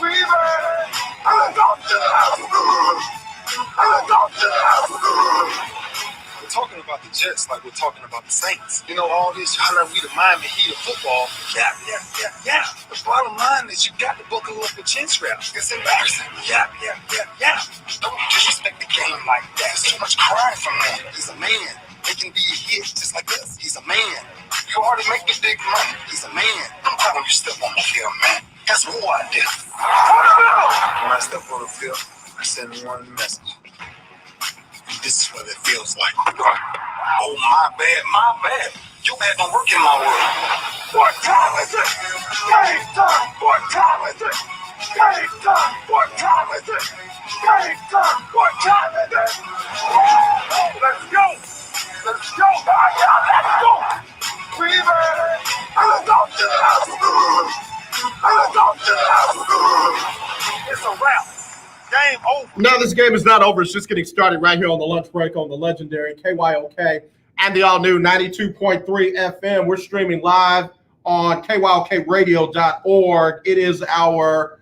We're talking about the Jets like we're talking about the Saints. You know, all this holler we the Miami Heat of football. Yeah. The bottom line is you got to buckle up with chin straps. It's embarrassing. Yeah. Don't disrespect the game like that. There's too much crying from him. He's a man. They can be a hit just like us. He's a man. You already make the big money. He's a man. I'm calling you step on the field, man. That's who I did. When I step on the field, I send one message. This is what it feels like. Oh, my bad. You had no work in my world. What time is it? Game time. What time is it? Game time. What time is it? Game time. What time is it? Let's go. Let's go. Let's go. We ready. Let's go to the house. Let's go to the house. It's a wrap. Game over. No, this game is not over. It's just getting started right here on the lunch break on the legendary KYOK and the all-new 92.3 FM. We're streaming live on KYOKradio.org. It is our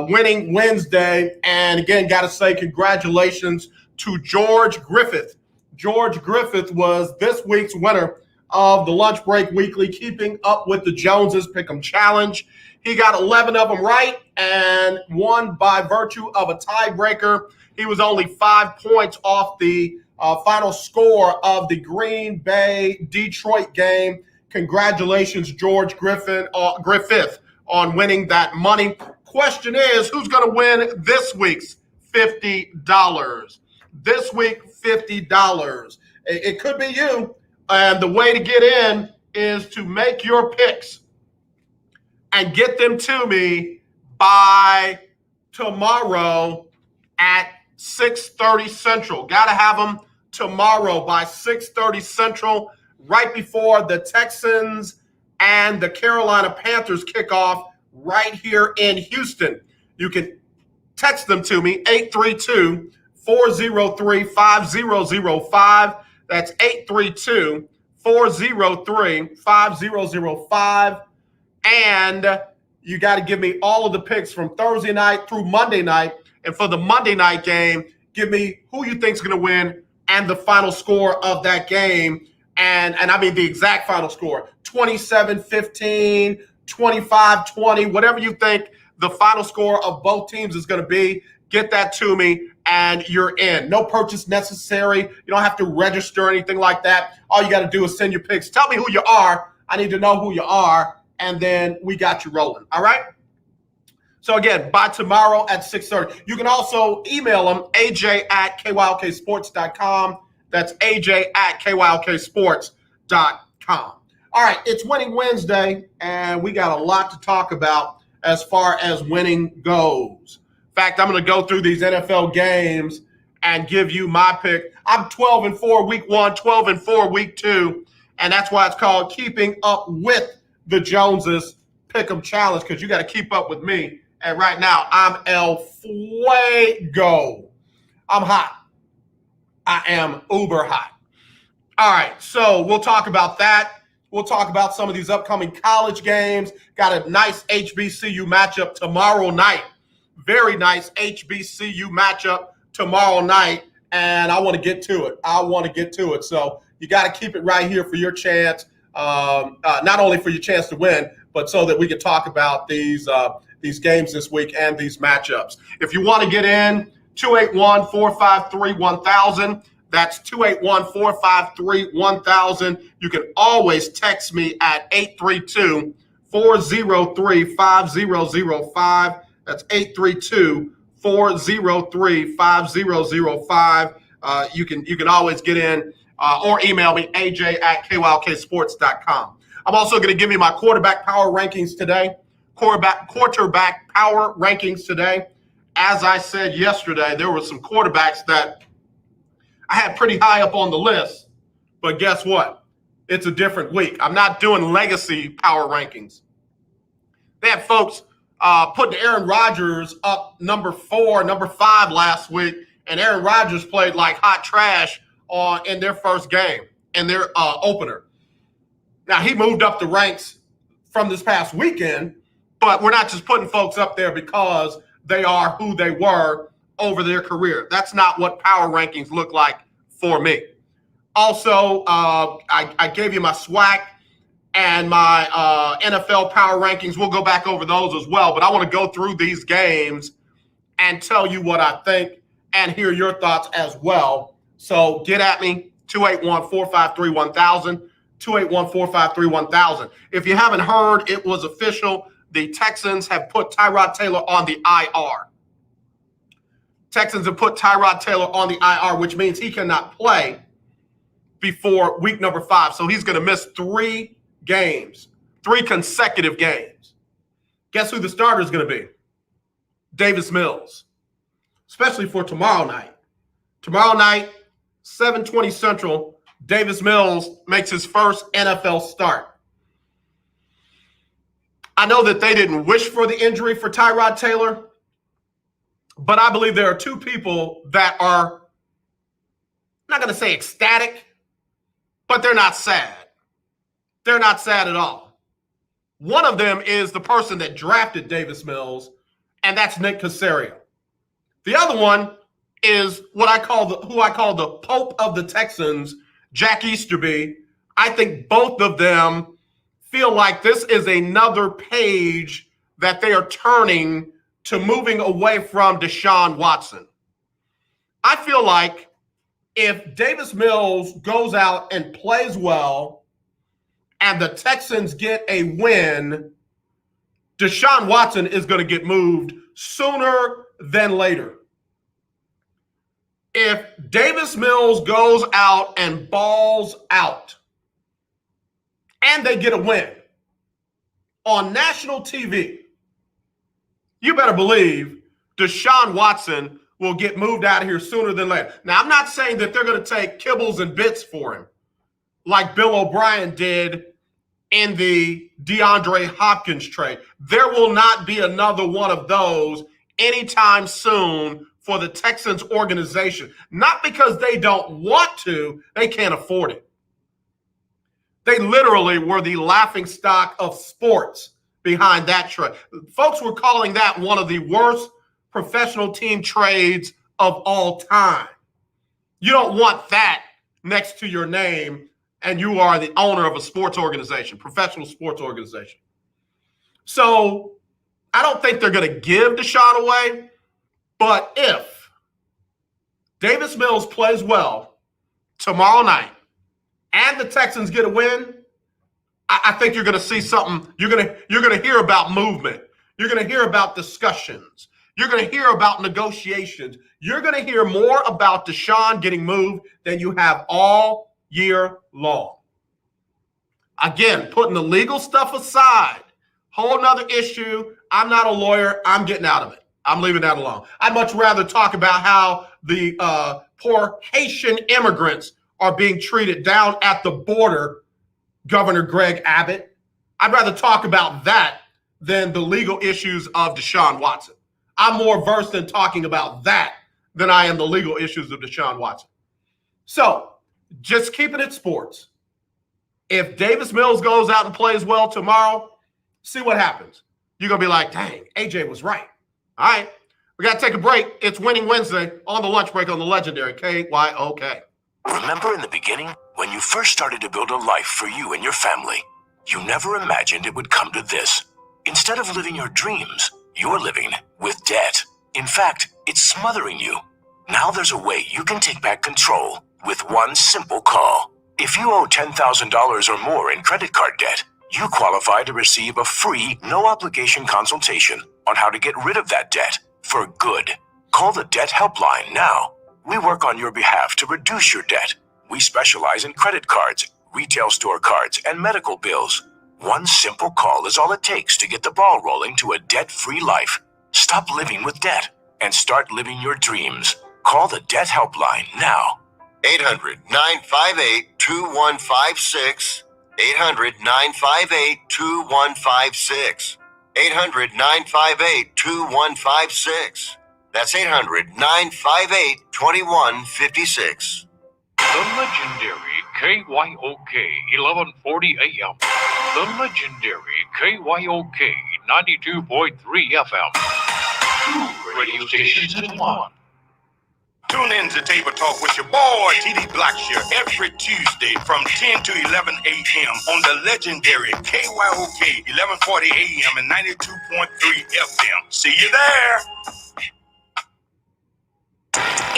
winning Wednesday. And again, got to say congratulations to George Griffith. George Griffith was this week's winner of the Lunch Break Weekly Keeping Up with the Joneses Pick'em Challenge. He got 11 of them right and won by virtue of a tiebreaker. He was only 5 points off the final score of the Green Bay-Detroit game. Congratulations, George Griffith, on winning that money. Question is, who's going to win this week's $50? This week, $50. It could be you. And the way to get in is to make your picks and get them to me by tomorrow at 6:30 Central. Got to have them tomorrow by 6:30 Central, right before the Texans and the Carolina Panthers kick off right here in Houston. You can text them to me, 832-403-5005. That's 832-403-5005. And you got to give me all of the picks from Thursday night through Monday night. And for the Monday night game, give me who you think is going to win and the final score of that game. And I mean the exact final score, 27-15, 25-20, whatever you think the final score of both teams is going to be. Get that to me and you're in. No purchase necessary. You don't have to register or anything like that. All you got to do is send your picks. Tell me who you are. I need to know who you are. And then we got you rolling. All right? So, again, by tomorrow at 6:30. You can also email them, aj@kyoksports.com. That's aj@kyoksports.com. All right, it's Winning Wednesday, and we got a lot to talk about as far as winning goes. In fact, I'm going to go through these NFL games and give you my pick. I'm 12-4 week 1, 12-4 week 2, and that's why it's called Keeping Up with the Joneses Pick'em Challenge, because you got to keep up with me. And right now, I'm El Fuego. I'm hot. I am uber hot. All right, so we'll talk about that. We'll talk about some of these upcoming college games. Got a nice HBCU matchup tomorrow night. Very nice HBCU matchup tomorrow night, and I want to get to it. So you got to keep it right here for your chance, not only for your chance to win, but so that we can talk about these games this week and these matchups. If you want to get in, 281-453-1000. That's 281-453-1000. You can always text me at 832-403-5005. That's 832-403-5005. You can always get in or email me, aj@kyoksports.com. I'm also going to give you my quarterback power rankings today. Quarterback power rankings today. As I said yesterday, there were some quarterbacks that I had pretty high up on the list, but guess what? It's a different week. I'm not doing legacy power rankings. They had folks putting Aaron Rodgers up number 4, number 5 last week, and Aaron Rodgers played like hot trash in their first game, in their opener. Now, he moved up the ranks from this past weekend, But we're not just putting folks up there because they are who they were over their career. That's not what power rankings look like for me. Also, I gave you my SWAC and my NFL power rankings. We'll go back over those as well. But I want to go through these games and tell you what I think and hear your thoughts as well. So get at me, 281-453-1000, 281-453-1000. If you haven't heard, it was official. The Texans have put Tyrod Taylor on the IR. Texans have put Tyrod Taylor on the IR, which means he cannot play before week number 5. So he's going to miss 3 games, 3 consecutive games. Guess who the starter is going to be? Davis Mills, especially for tomorrow night. Tomorrow night, 7:20 Central, Davis Mills makes his first NFL start. I know that they didn't wish for the injury for Tyrod Taylor, but I believe there are 2 people that are, I'm not going to say ecstatic, but they're not sad. They're not sad at all. One of them is the person that drafted Davis Mills, and that's Nick Caserio. The other one is who I call the Pope of the Texans, Jack Easterby. I think both of them feel like this is another page that they are turning to moving away from Deshaun Watson. I feel like if Davis Mills goes out and plays well and the Texans get a win, Deshaun Watson is going to get moved sooner than later. If Davis Mills goes out and balls out and they get a win on national TV, you better believe Deshaun Watson will get moved out of here sooner than later. Now, I'm not saying that they're going to take kibbles and bits for him like Bill O'Brien did in the DeAndre Hopkins trade. There will not be another one of those anytime soon for the Texans organization. Not because they don't want to, they can't afford it. They literally were the laughingstock of sports behind that trade. Folks were calling that one of the worst professional team trades of all time. You don't want that next to your name, and you are the owner of a sports organization, professional sports organization. So I don't think they're going to give Deshaun away, but if Davis Mills plays well tomorrow night and the Texans get a win, I think you're going to see something. You're going to hear about movement. You're going to hear about discussions. You're going to hear about negotiations. You're going to hear more about Deshaun getting moved than you have all year long. Again, putting the legal stuff aside, whole nother issue. I'm not a lawyer. I'm getting out of it. I'm leaving that alone. I'd much rather talk about how the poor Haitian immigrants are being treated down at the border, Governor Greg Abbott. I'd rather talk about that than the legal issues of Deshaun Watson. I'm more versed in talking about that than I am the legal issues of Deshaun Watson. So, just keeping it sports. If Davis Mills goes out and plays well tomorrow, see what happens. You're going to be like, dang, AJ was right. All right, we got to take a break. It's Winning Wednesday on the lunch break on the legendary KYOK. Remember in the beginning, when you first started to build a life for you and your family, you never imagined it would come to this. Instead of living your dreams, you're living with debt. In fact, it's smothering you. Now there's a way you can take back control with one simple call. If you owe $10,000 or more in credit card debt, you qualify to receive a free, no-obligation consultation on how to get rid of that debt for good. Call the Debt Helpline now. We work on your behalf to reduce your debt. We specialize in credit cards, retail store cards, and medical bills. One simple call is all it takes to get the ball rolling to a debt-free life. Stop living with debt and start living your dreams. Call the Debt Helpline now. 800-958-2156. 800-958-2156. 800-958-2156. That's 800-958-2156. The legendary KYOK 1140 AM. The legendary KYOK 92.3 FM. Two radio stations in one. Tune in to Table Talk with your boy, TD Blackshear, every Tuesday from 10 to 11 a.m. on the legendary KYOK 1140 a.m. and 92.3 FM. See you there.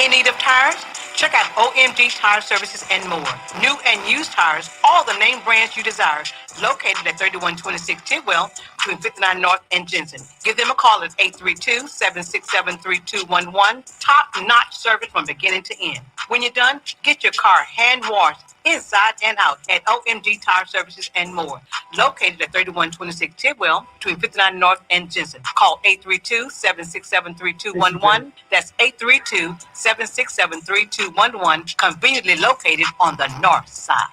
In need of tires? Check out OMG Tire Services and more. New and used tires, all the name brands you desire. Located at 3126 Tidwell, between 59 North and Jensen. Give them a call at 832-767-3211. Top-notch service from beginning to end. When you're done, get your car hand-washed inside and out at OMG Tire Services and more. Located at 3126 Tidwell, between 59 North and Jensen. Call 832-767-3211. That's 832-767-3211. Conveniently located on the north side.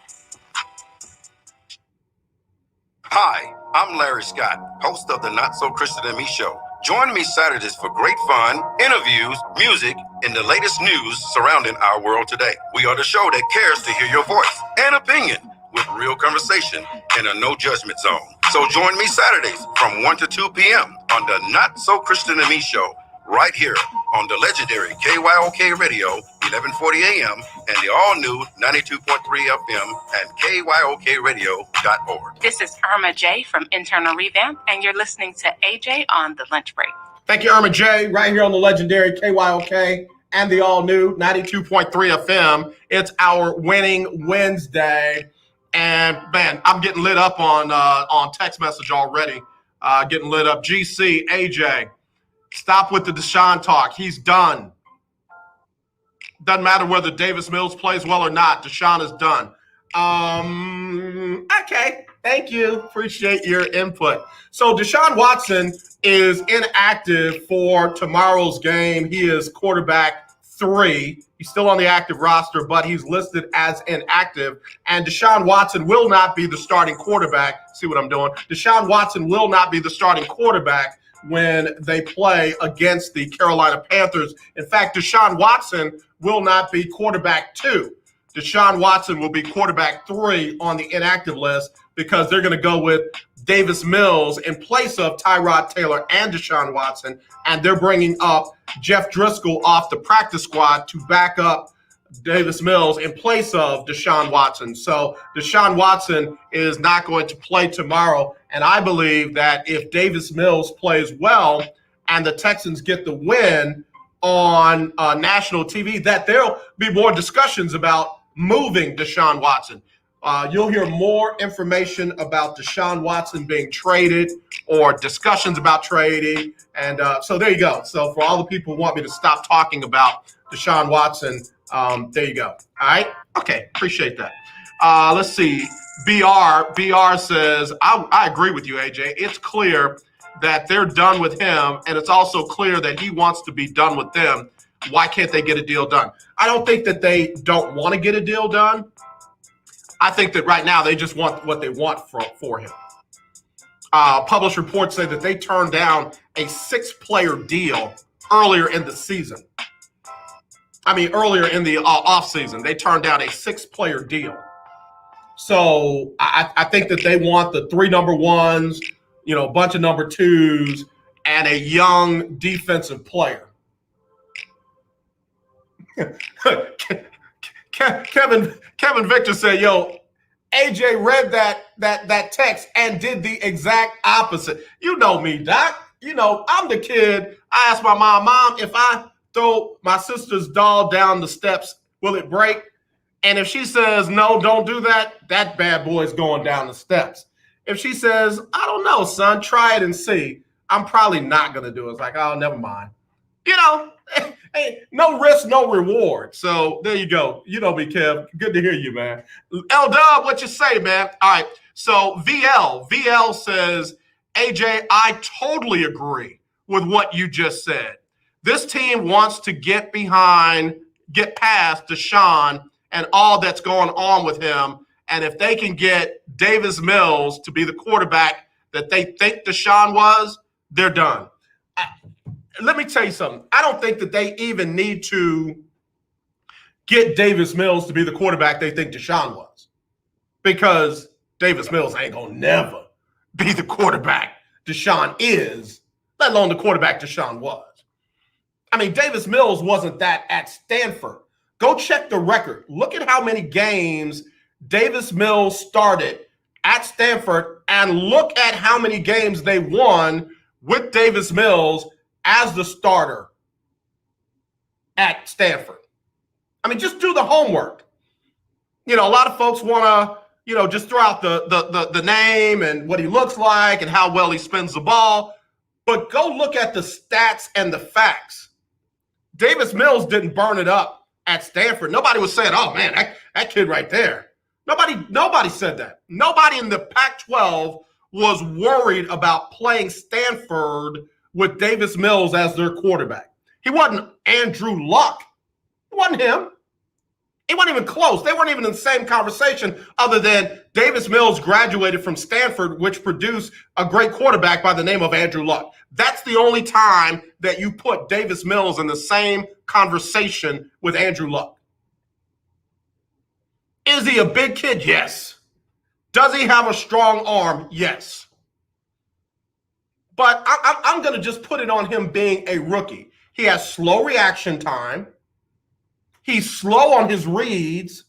Hi, I'm Larry Scott, host of the Not So Christian and Me Show. Join me Saturdays for great fun, interviews, music, and the latest news surrounding our world today. We are the show that cares to hear your voice and opinion with real conversation in a no judgment zone. So join me Saturdays from 1 to 2 p.m. on the Not So Christian and Me Show, right here on the legendary KYOK Radio, 1140 a.m. and the all-new 92.3 FM and KYOKradio.org. This is Irma J. from Internal Revamp, and you're listening to AJ on the lunch break. Thank you, Irma J. Right here on the legendary KYOK and the all-new 92.3 FM. It's our Winning Wednesday. And, man, I'm getting lit up on text message already. Getting lit up. GC, AJ, stop with the Deshaun talk. He's done. Doesn't matter whether Davis Mills plays well or not. Deshaun is done. Okay. Thank you. Appreciate your input. So Deshaun Watson is inactive for tomorrow's game. He is quarterback 3. He's still on the active roster, but he's listed as inactive. And Deshaun Watson will not be the starting quarterback. See what I'm doing? Deshaun Watson will not be the starting quarterback when they play against the Carolina Panthers. In fact, Deshaun Watson will not be quarterback 2. Deshaun Watson will be quarterback 3 on the inactive list because they're going to go with Davis Mills in place of Tyrod Taylor and Deshaun Watson, and they're bringing up Jeff Driscoll off the practice squad to back up Davis Mills in place of Deshaun Watson. So Deshaun Watson is not going to play tomorrow, and I believe that if Davis Mills plays well and the Texans get the win on national TV, that there'll be more discussions about moving Deshaun Watson. You'll hear more information about Deshaun Watson being traded or discussions about trading. And so there you go. So for all the people who want me to stop talking about Deshaun Watson, there you go. All right. Okay. Appreciate that. Let's see. BR says, I agree with you, AJ. It's clear that they're done with him, and it's also clear that he wants to be done with them. Why can't they get a deal done? I don't think that they don't want to get a deal done. I think that right now they just want what they want for him. Published reports say that they turned down a 6-player deal earlier in the season. Earlier in the offseason, they turned down a 6-player deal. So I think that they want the 3 number 1s, a bunch of number 2s, and a young defensive player. Kevin Victor said, "Yo, AJ read that text and did the exact opposite." You know me, Doc. I'm the kid. I asked my mom, if I throw my sister's doll down the steps, will it break? And if she says, no, don't do that, that bad boy's going down the steps. If she says, I don't know, son, try it and see, I'm probably not going to do it. It's like, oh, never mind. Hey, no risk, no reward. So there you go. You know me, Kev. Good to hear you, man. L-Dub, what you say, man? All right. So VL says, AJ, I totally agree with what you just said. This team wants to get past Deshaun and all that's going on with him. And if they can get Davis Mills to be the quarterback that they think Deshaun was, they're done. Let me tell you something. I don't think that they even need to get Davis Mills to be the quarterback they think Deshaun was, because Davis Mills ain't going to never be the quarterback Deshaun is, let alone the quarterback Deshaun was. I mean, Davis Mills wasn't that at Stanford. Go check the record. Look at how many games Davis Mills started at Stanford and look at how many games they won with Davis Mills as the starter at Stanford. I mean, just do the homework. You know, a lot of folks want to, you know, just throw out the name and what he looks like and how well he spins the ball. But go look at the stats and the facts. Davis Mills didn't burn it up at Stanford. Nobody was saying, oh, man, that kid right there. Nobody said that. Nobody in the Pac-12 was worried about playing Stanford with Davis Mills as their quarterback. He wasn't Andrew Luck. It wasn't him. It wasn't even close. They weren't even in the same conversation other than Davis Mills graduated from Stanford, which produced a great quarterback by the name of Andrew Luck. That's the only time that you put Davis Mills in the same conversation with Andrew Luck. Is he a big kid? Yes. Does he have a strong arm? Yes. But I'm going to just put it on him being a rookie. He has slow reaction time. He's slow on his reads.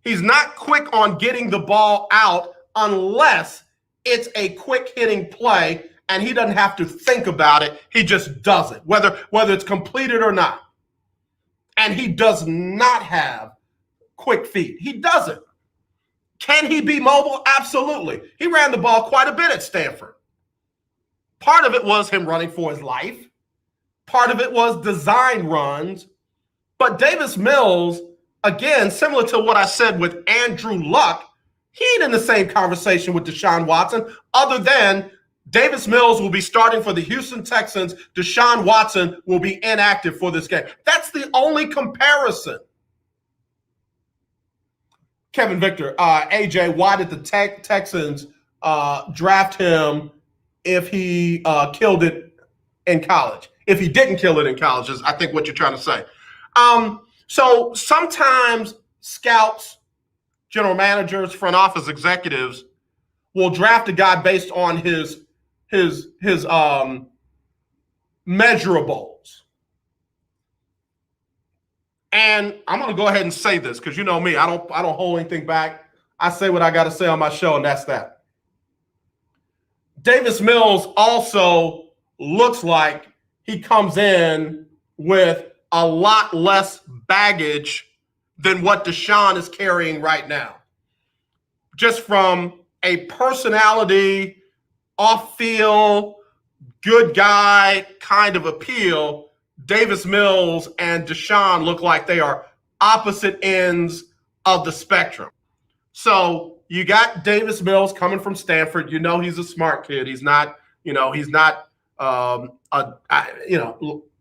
He's not quick on getting the ball out unless it's a quick hitting play and he doesn't have to think about it. He just does it, whether it's completed or not. And he does not have quick feet. He doesn't. Can he be mobile? Absolutely. He ran the ball quite a bit at Stanford. Part of it was him running for his life. Part of it was design runs. But Davis Mills, again, similar to what I said with Andrew Luck, he ain't in the same conversation with Deshaun Watson, other than Davis Mills will be starting for the Houston Texans. Deshaun Watson will be inactive for this game. That's the only comparison. Kevin Victor, AJ, why did the Texans draft him if he killed it in college? If he didn't kill it in college, is I think what you're trying to say. So sometimes scouts, general managers, front office executives will draft a guy based on his measurables. And I'm going to go ahead and say this because you know me, I don't hold anything back. I say what I got to say on my show, and that's that. Davis Mills also looks like he comes in with a lot less baggage than what Deshaun is carrying right now. Just from a personality, off-field, good guy kind of appeal, Davis Mills and Deshaun look like they are opposite ends of the spectrum. So you got Davis Mills coming from Stanford. You know he's a smart kid. He's not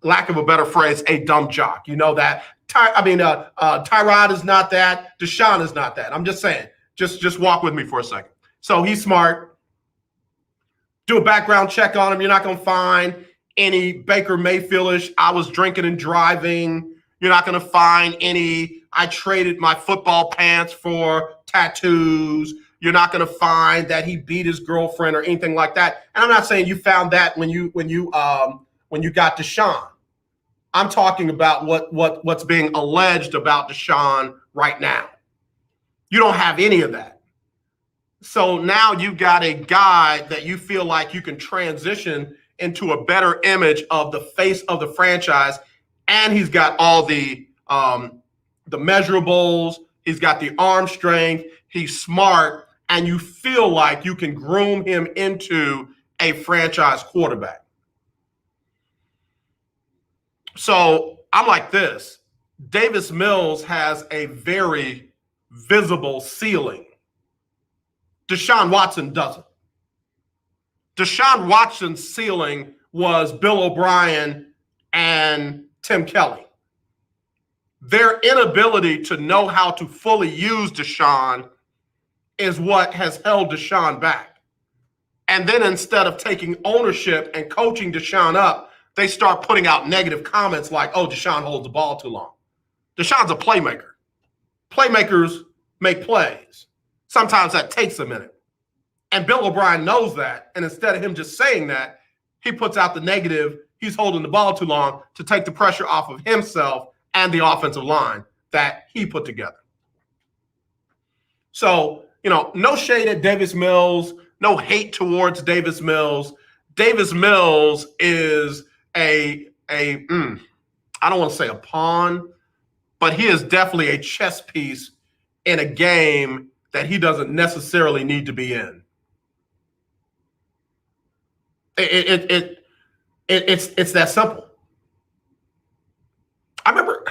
lack of a better phrase, a dumb jock. You know that. Tyrod is not that. Deshaun is not that. I'm just saying. Just walk with me for a second. So he's smart. Do a background check on him. You're not going to find any Baker Mayfield-ish, I was drinking and driving. You're not going to find any, I traded my football pants for tattoos. You're not going to find that he beat his girlfriend or anything like that. And I'm not saying you found that when you got Deshaun. I'm talking about what's being alleged about Deshaun right now. You don't have any of that. So now you got a guy that you feel like you can transition into a better image of the face of the franchise, and he's got all the measurables. He's got the arm strength. He's smart, and you feel like you can groom him into a franchise quarterback. So I'm like this. Davis Mills has a very visible ceiling. Deshaun Watson doesn't. Deshaun Watson's ceiling was Bill O'Brien and Tim Kelly. Their inability to know how to fully use Deshaun is what has held Deshaun back. And then instead of taking ownership and coaching Deshaun up, they start putting out negative comments like, oh, Deshaun holds the ball too long. Deshaun's a playmaker. Playmakers make plays. Sometimes that takes a minute. And Bill O'Brien knows that. And instead of him just saying that, he puts out the negative, he's holding the ball too long, to take the pressure off of himself and the offensive line that he put together. So, no shade at Davis Mills, no hate towards Davis Mills. Davis Mills is I don't want to say a pawn, but he is definitely a chess piece in a game that he doesn't necessarily need to be in. It's that simple. I remember,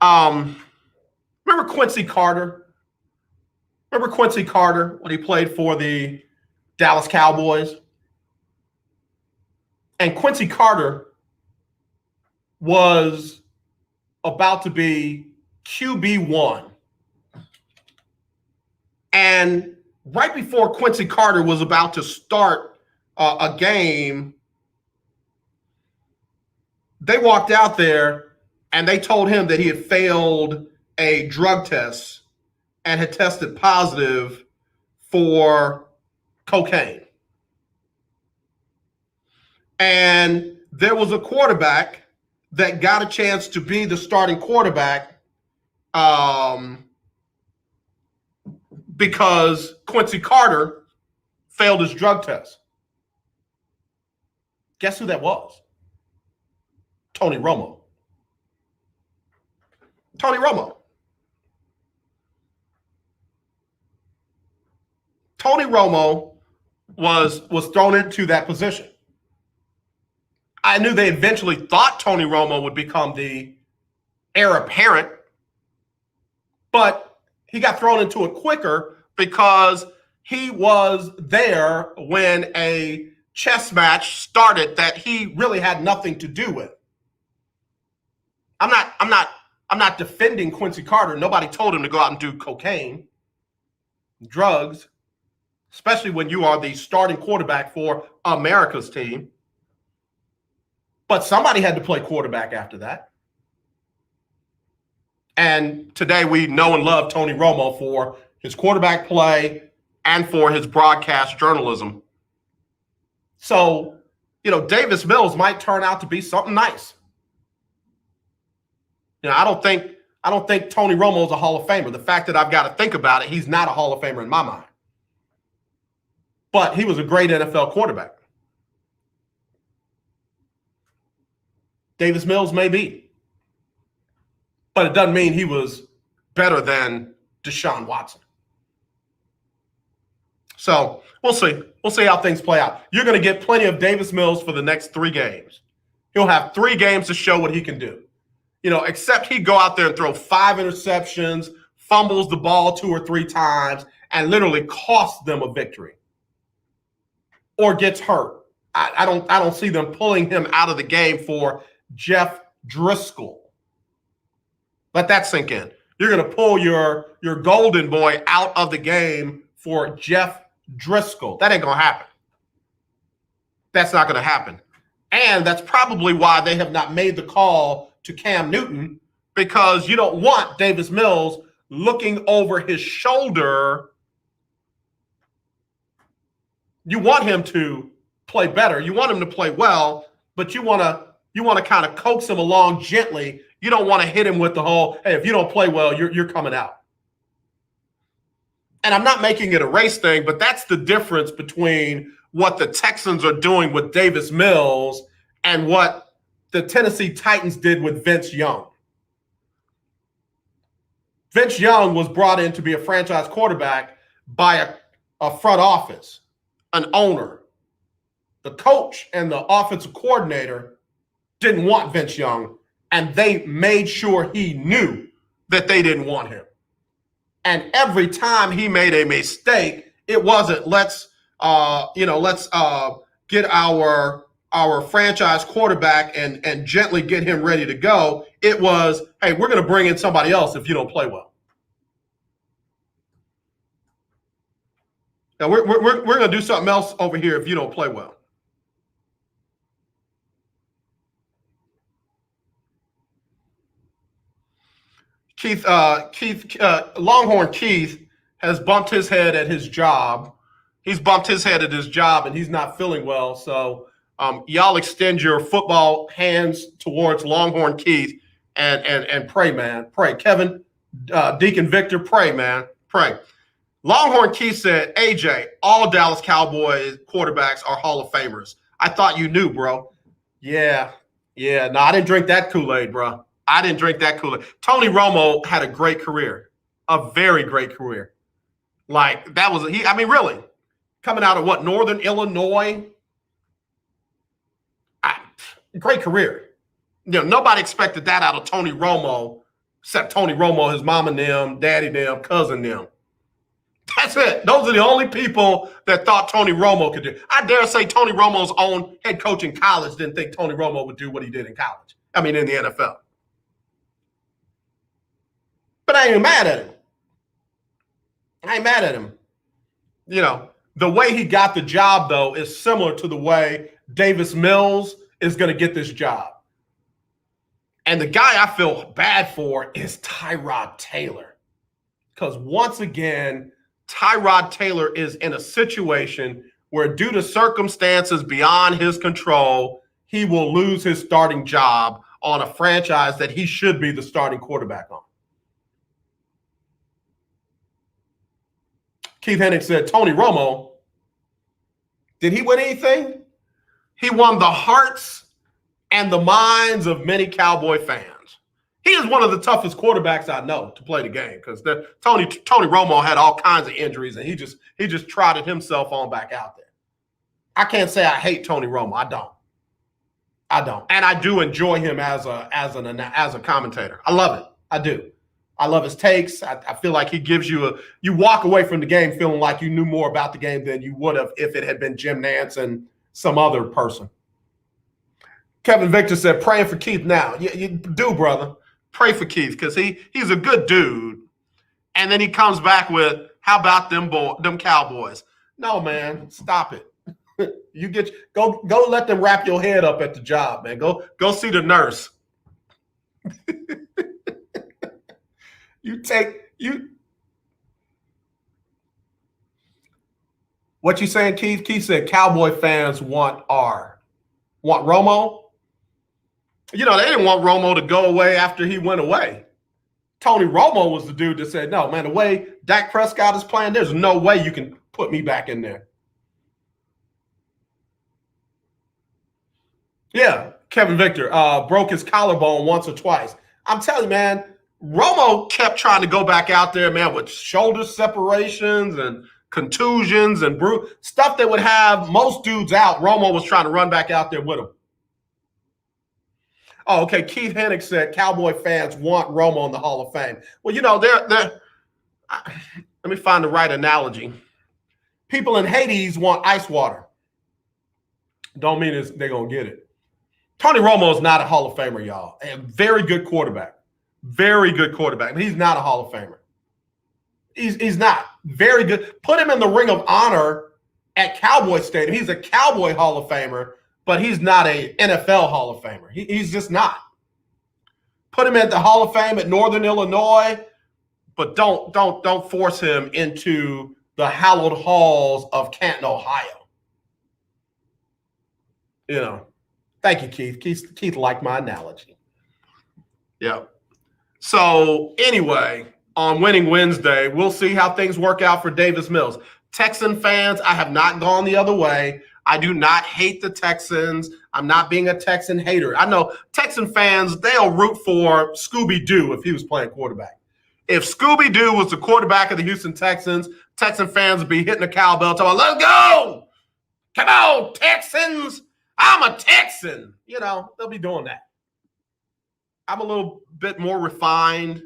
remember Quincy Carter? Remember Quincy Carter when he played for the Dallas Cowboys? And Quincy Carter was about to be QB1. And right before Quincy Carter was about to start a game, they walked out there and they told him that he had failed a drug test and had tested positive for cocaine. And there was a quarterback that got a chance to be the starting quarterback because Quincy Carter failed his drug test. Guess who that was? Tony Romo. Tony Romo. Tony Romo was thrown into that position. I knew they eventually thought Tony Romo would become the heir apparent, but he got thrown into it quicker because he was there when a chess match started that he really had nothing to do with. I'm not defending Quincy Carter. Nobody told him to go out and do cocaine, drugs, especially when you are the starting quarterback for America's team. But somebody had to play quarterback after that. And today we know and love Tony Romo for his quarterback play and for his broadcast journalism. So, Davis Mills might turn out to be something nice. I don't think Tony Romo is a Hall of Famer. The fact that I've got to think about it, he's not a Hall of Famer in my mind. But he was a great NFL quarterback. Davis Mills may be. But it doesn't mean he was better than Deshaun Watson. So we'll see. We'll see how things play out. You're going to get plenty of Davis Mills for the next 3 games. He'll have 3 games to show what he can do. Except he'd go out there and throw 5 interceptions, fumbles the ball 2 or 3 times, and literally costs them a victory. Or gets hurt. I don't see them pulling him out of the game for Jeff Driscoll. Let that sink in. You're going to pull your golden boy out of the game for Jeff Driscoll. That ain't going to happen. That's not going to happen. And that's probably why they have not made the call to Cam Newton, because you don't want Davis Mills looking over his shoulder. You want him to play better. You want him to play well, but you want to kind of coax him along gently. You don't want to hit him with the whole, hey, if you don't play well, you're coming out. And I'm not making it a race thing, but that's the difference between what the Texans are doing with Davis Mills and what the Tennessee Titans did with Vince Young. Vince Young was brought in to be a franchise quarterback by a front office, an owner. The coach and the offensive coordinator didn't want Vince Young, and they made sure he knew that they didn't want him. And every time he made a mistake, it wasn't let's get our franchise quarterback and gently get him ready to go. It was, hey, we're going to bring in somebody else if you don't play well. Now we're going to do something else over here if you don't play well. Longhorn Keith has bumped his head at his job. He's bumped his head at his job, and he's not feeling well. So y'all extend your football hands towards Longhorn Keith and pray, man. Pray. Kevin, Deacon Victor, pray, man. Pray. Longhorn Keith said, AJ, all Dallas Cowboys quarterbacks are Hall of Famers. I thought you knew, bro. Yeah. No, I didn't drink that Kool-Aid, bro. I didn't drink that Kool-Aid. Tony Romo had a great career, a very great career. Like, that was, really, coming out of what, Northern Illinois? Great career. Nobody expected that out of Tony Romo, except Tony Romo, his mom and them, daddy them, cousin them. That's it. Those are the only people that thought Tony Romo could do. I dare say Tony Romo's own head coach in college didn't think Tony Romo would do what he did in college. In the NFL. But I ain't even mad at him. I ain't mad at him. The way he got the job, though, is similar to the way Davis Mills is going to get this job. And the guy I feel bad for is Tyrod Taylor. Because once again, Tyrod Taylor is in a situation where, due to circumstances beyond his control, he will lose his starting job on a franchise that he should be the starting quarterback on. Keith Hennig said, Tony Romo, did he win anything? He won the hearts and the minds of many Cowboy fans. He is one of the toughest quarterbacks I know to play the game, because Tony Romo had all kinds of injuries, and he just trotted himself on back out there. I can't say I hate Tony Romo. I don't. And I do enjoy him as a commentator. I love it. I do. I love his takes. I feel like he gives you you walk away from the game feeling like you knew more about the game than you would have if it had been Jim Nantz and some other person. Kevin Victor said, praying for Keith now. You do, brother. Pray for Keith, because he's a good dude. And then he comes back with, how about them Cowboys? No, man, stop it. Go let them wrap your head up at the job, man. Go see the nurse. What you saying, Keith? Keith said Cowboy fans want Romo. They didn't want Romo to go away after he went away. Tony Romo was the dude that said, no, man, the way Dak Prescott is playing, there's no way you can put me back in there. Yeah, Kevin Victor broke his collarbone once or twice. I'm telling you, man, Romo kept trying to go back out there, man, with shoulder separations and contusions and stuff that would have most dudes out. Romo was trying to run back out there with him. Oh, okay. Keith Hennig said Cowboy fans want Romo in the Hall of Fame. Well, let me find the right analogy. People in Hades want ice water. Don't mean they're going to get it. Tony Romo is not a Hall of Famer, y'all. A very good quarterback. Very good quarterback. But he's not a Hall of Famer. He's not. Very good. Put him in the Ring of Honor at Cowboy Stadium. He's a Cowboy Hall of Famer, but he's not a NFL Hall of Famer. He's just not. Put him at the Hall of Fame at Northern Illinois, but don't force him into the hallowed halls of Canton, Ohio. Thank you, Keith. Keith liked my analogy. Yeah. So anyway, on Winning Wednesday, we'll see how things work out for Davis Mills. Texan fans, I have not gone the other way. I do not hate the Texans. I'm not being a Texan hater. I know Texan fans, they'll root for Scooby-Doo if he was playing quarterback. If Scooby-Doo was the quarterback of the Houston Texans, Texan fans would be hitting the cowbell talking, let's go! Come on, Texans! I'm a Texan! They'll be doing that. I'm a little bit more refined.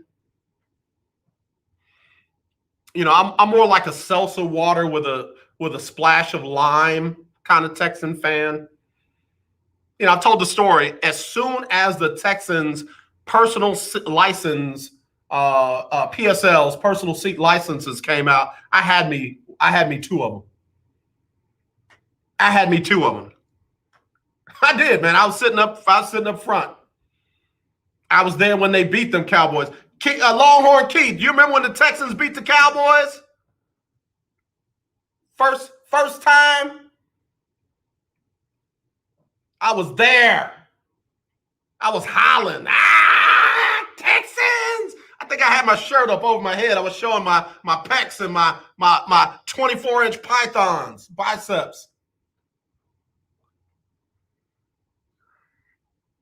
I'm more like a seltzer water with a splash of lime kind of Texan fan. I've told the story. As soon as the Texans' personal license, PSLs, personal seat licenses came out, I had me 2 of them. I did, man. I was sitting up front. I was there when they beat them Cowboys. Longhorn Keith, you remember when the Texans beat the Cowboys? First time, I was there. I was hollering, Texans! I think I had my shirt up over my head. I was showing my pecs and my 24-inch pythons, biceps.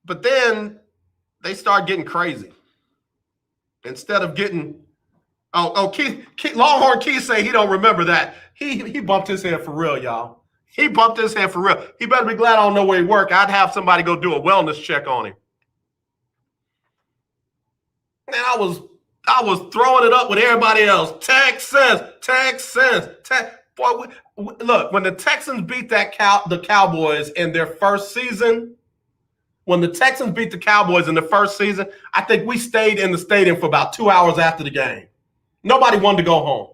But then they start getting crazy. Instead of getting, Keith Longhorn Keith say he don't remember that. He bumped his head for real, y'all. He bumped his head for real. He better be glad I don't know where he work. I'd have somebody go do a wellness check on him. And I was throwing it up with everybody else. Texans. Boy, look, when the Texans beat the Cowboys in their first season, I think we stayed in the stadium for about 2 hours after the game. Nobody wanted to go home.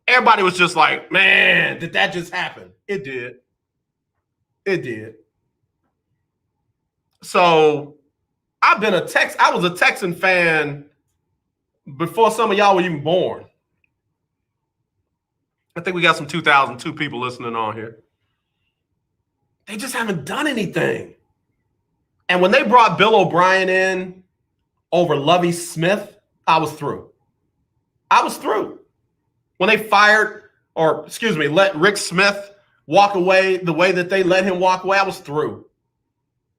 Everybody was just like, man, did that just happen? It did. So I was a Texan fan before some of y'all were even born. I think we got some 2002 people listening on here. They just haven't done anything. And when they brought Bill O'Brien in over Lovie Smith, I was through. When they let Rick Smith walk away the way that they let him walk away, I was through.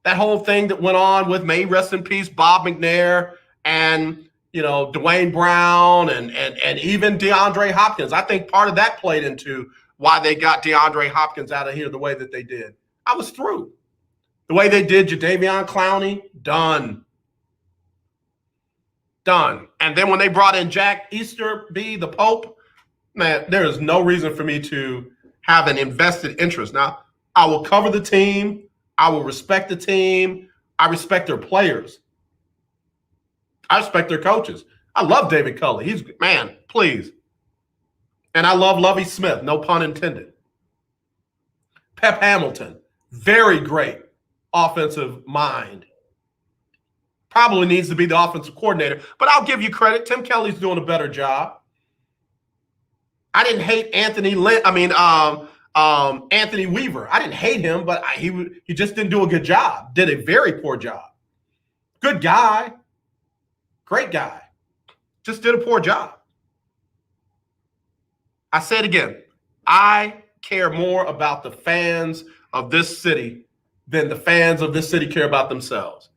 That whole thing that went on with, may rest in peace, Bob McNair and Dwayne Brown and even DeAndre Hopkins. I think part of that played into why they got DeAndre Hopkins out of here the way that they did. I was through. The way they did Jadeveon Clowney, done. And then when they brought in Jack Easterby, the Pope, man, there is no reason for me to have an invested interest. Now, I will cover the team. I will respect the team. I respect their players. I respect their coaches. I love David Culley. Please. And I love Lovie Smith, no pun intended. Pep Hamilton, very great offensive mind. Probably needs to be the offensive coordinator, but I'll give you credit. Tim Kelly's doing a better job. I didn't hate Anthony Weaver. I didn't hate him, but he just didn't do a good job. Did a very poor job. Good guy. Great guy. Just did a poor job. I say it again. I care more about the fans of this city than the fans of this city care about themselves.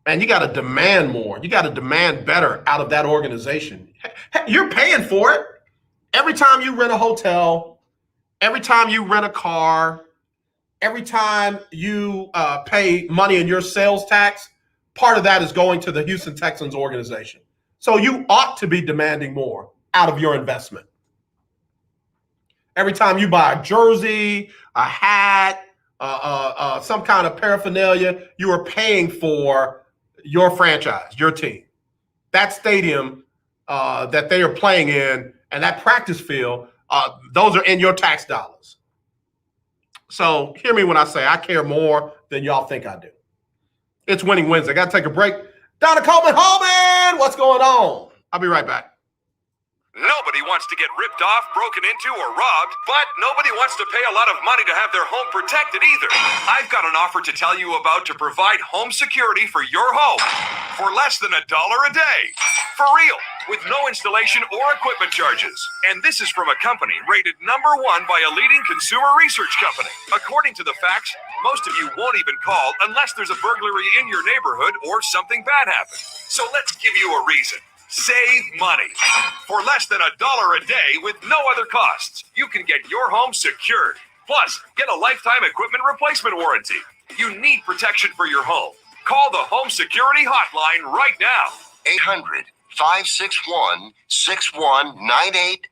And you got to demand more. You got to demand better out of that organization. You're paying for it. Every time you rent a hotel, every time you rent a car, every time you pay money in your sales tax, part of that is going to the Houston Texans organization. So you ought to be demanding more out of your investment. Every time you buy a jersey, a hat, some kind of paraphernalia, you are paying for your franchise, your team. That stadium that they are playing in and that practice field, those are in your tax dollars. So hear me when I say I care more than y'all think I do. It's Winning Wednesday. I got to take a break. Donna Coleman, Holman, what's going on? I'll be right back. Nobody wants to get ripped off, broken into, or robbed, but nobody wants to pay a lot of money to have their home protected either. I've got an offer to tell you about to provide home security for your home for less than $1 a day. For real, with no installation or equipment charges. And this is from a company rated #1 by a leading consumer research company. According to the facts, most of you won't even call unless there's a burglary in your neighborhood or something bad happens. So let's give you a reason. Save money. For less than $1 a day with no other costs, you can get your home secured. Plus, get a lifetime equipment replacement warranty. You need protection for your home. Call the Home Security Hotline right now. 800-561-6198.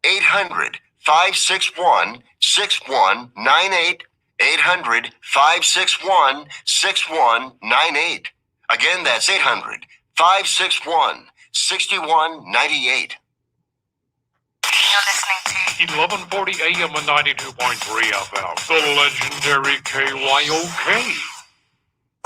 800-561-6198. 800-561-6198. Again, that's 800-561-6198. You're listening to 1140 AM and 92.3 FM. The legendary KYOK.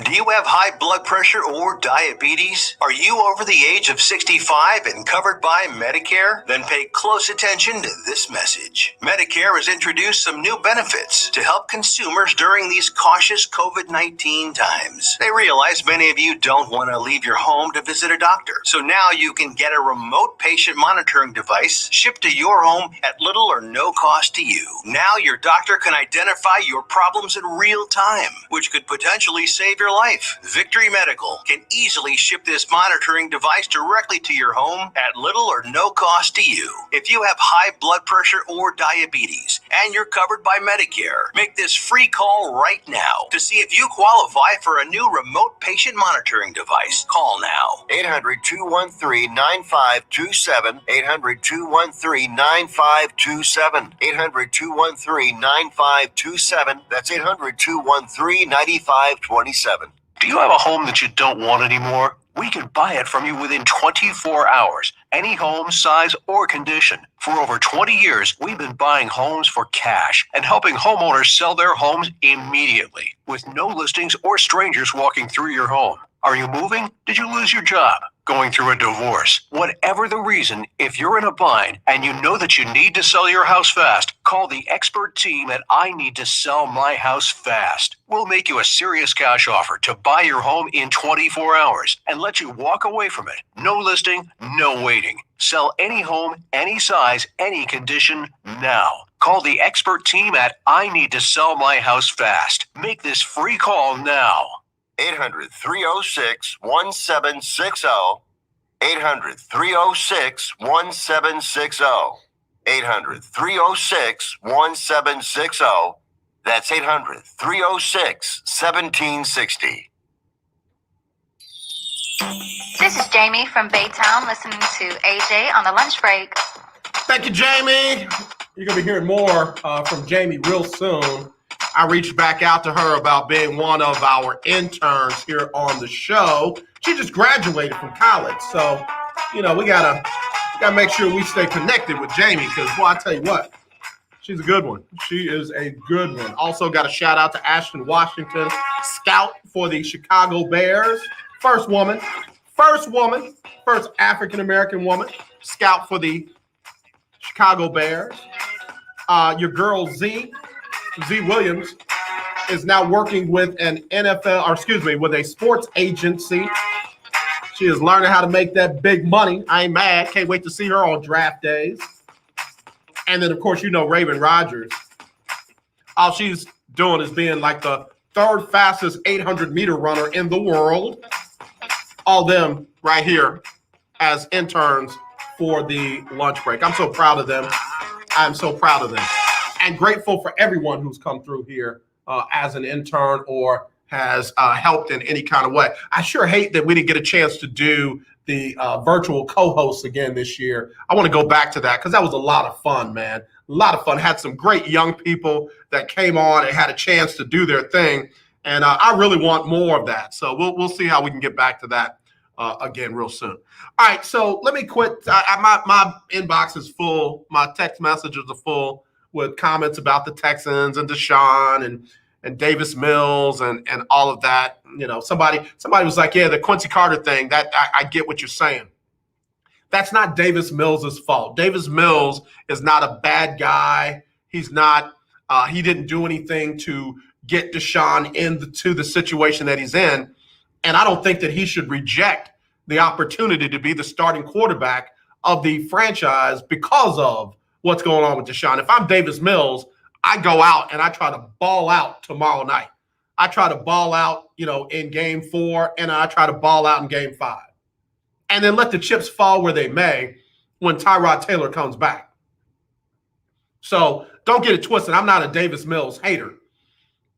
Do you have high blood pressure or diabetes? Are you over the age of 65 and covered by Medicare? Then pay close attention to this message. Medicare has introduced some new benefits to help consumers during these cautious COVID-19 times. They realize many of you don't want to leave your home to visit a doctor. So now you can get a remote patient monitoring device shipped to your home at little or no cost to you. Now your doctor can identify your problems in real time, which could potentially save your life. Victory Medical can easily ship this monitoring device directly to your home at little or no cost to you. If you have high blood pressure or diabetes and you're covered by Medicare, make this free call right now to see if you qualify for a new remote patient monitoring device. Call now. 800-213-9527. 800-213-9527. 800-213-9527. That's 800-213-9527. Do you have a home that you don't want anymore? We can buy it from you within 24 hours. Any home, size, or condition. For over 20 years, we've been buying homes for cash and helping homeowners sell their homes immediately with no listings or strangers walking through your home. Are you moving? Did you lose your job? Going through a divorce? Whatever the reason, if you're in a bind and you know that you need to sell your house fast, call the expert team at I Need to Sell My House Fast. We'll make you a serious cash offer to buy your home in 24 hours and let you walk away from it. No listing, no waiting. Sell any home, any size, any condition now. Call the expert team at I Need to Sell My House Fast. Make this free call now. 800-306-1760. 800-306-1760. 800-306-1760. That's 800-306-1760. This is Jamie from Baytown listening to AJ on the lunch break. Thank you, Jamie. You're going to be hearing more from Jamie real soon. I reached back out to her about being one of our interns here on the show. She just graduated from college. So, we gotta make sure we stay connected with Jamie because, boy, I tell you what, she's a good one. She is a good one. Also got a shout out to Ashton Washington, scout for the Chicago Bears. First African-American woman, scout for the Chicago Bears. Your girl Z Williams is now working with with a sports agency. She is learning how to make that big money. I ain't mad. Can't wait to see her on draft days. And then, of course, Raven Rogers. All she's doing is being like the third fastest 800-meter runner in the world. All them right here as interns for the lunch break. I'm so proud of them. I'm so proud of them. And grateful for everyone who's come through here as an intern or has helped in any kind of way. I sure hate that we didn't get a chance to do the virtual co-hosts again this year. I want to go back to that because that was a lot of fun, man. A lot of fun. Had some great young people that came on and had a chance to do their thing. And I really want more of that. So we'll see how we can get back to that again real soon. All right, so let me quit. My inbox is full. My text messages are full with comments about the Texans and Deshaun and Davis Mills and all of that. Somebody was like, yeah, the Quincy Carter thing, that I get what you're saying. That's not Davis Mills' fault. Davis Mills is not a bad guy. He's not, he didn't do anything to get Deshaun into the situation that he's in. And I don't think that he should reject the opportunity to be the starting quarterback of the franchise because of what's going on with Deshaun. If I'm Davis Mills, I go out and I try to ball out tomorrow night. I try to ball out, in game 4, and I try to ball out in game 5. And then let the chips fall where they may when Tyrod Taylor comes back. So don't get it twisted. I'm not a Davis Mills hater,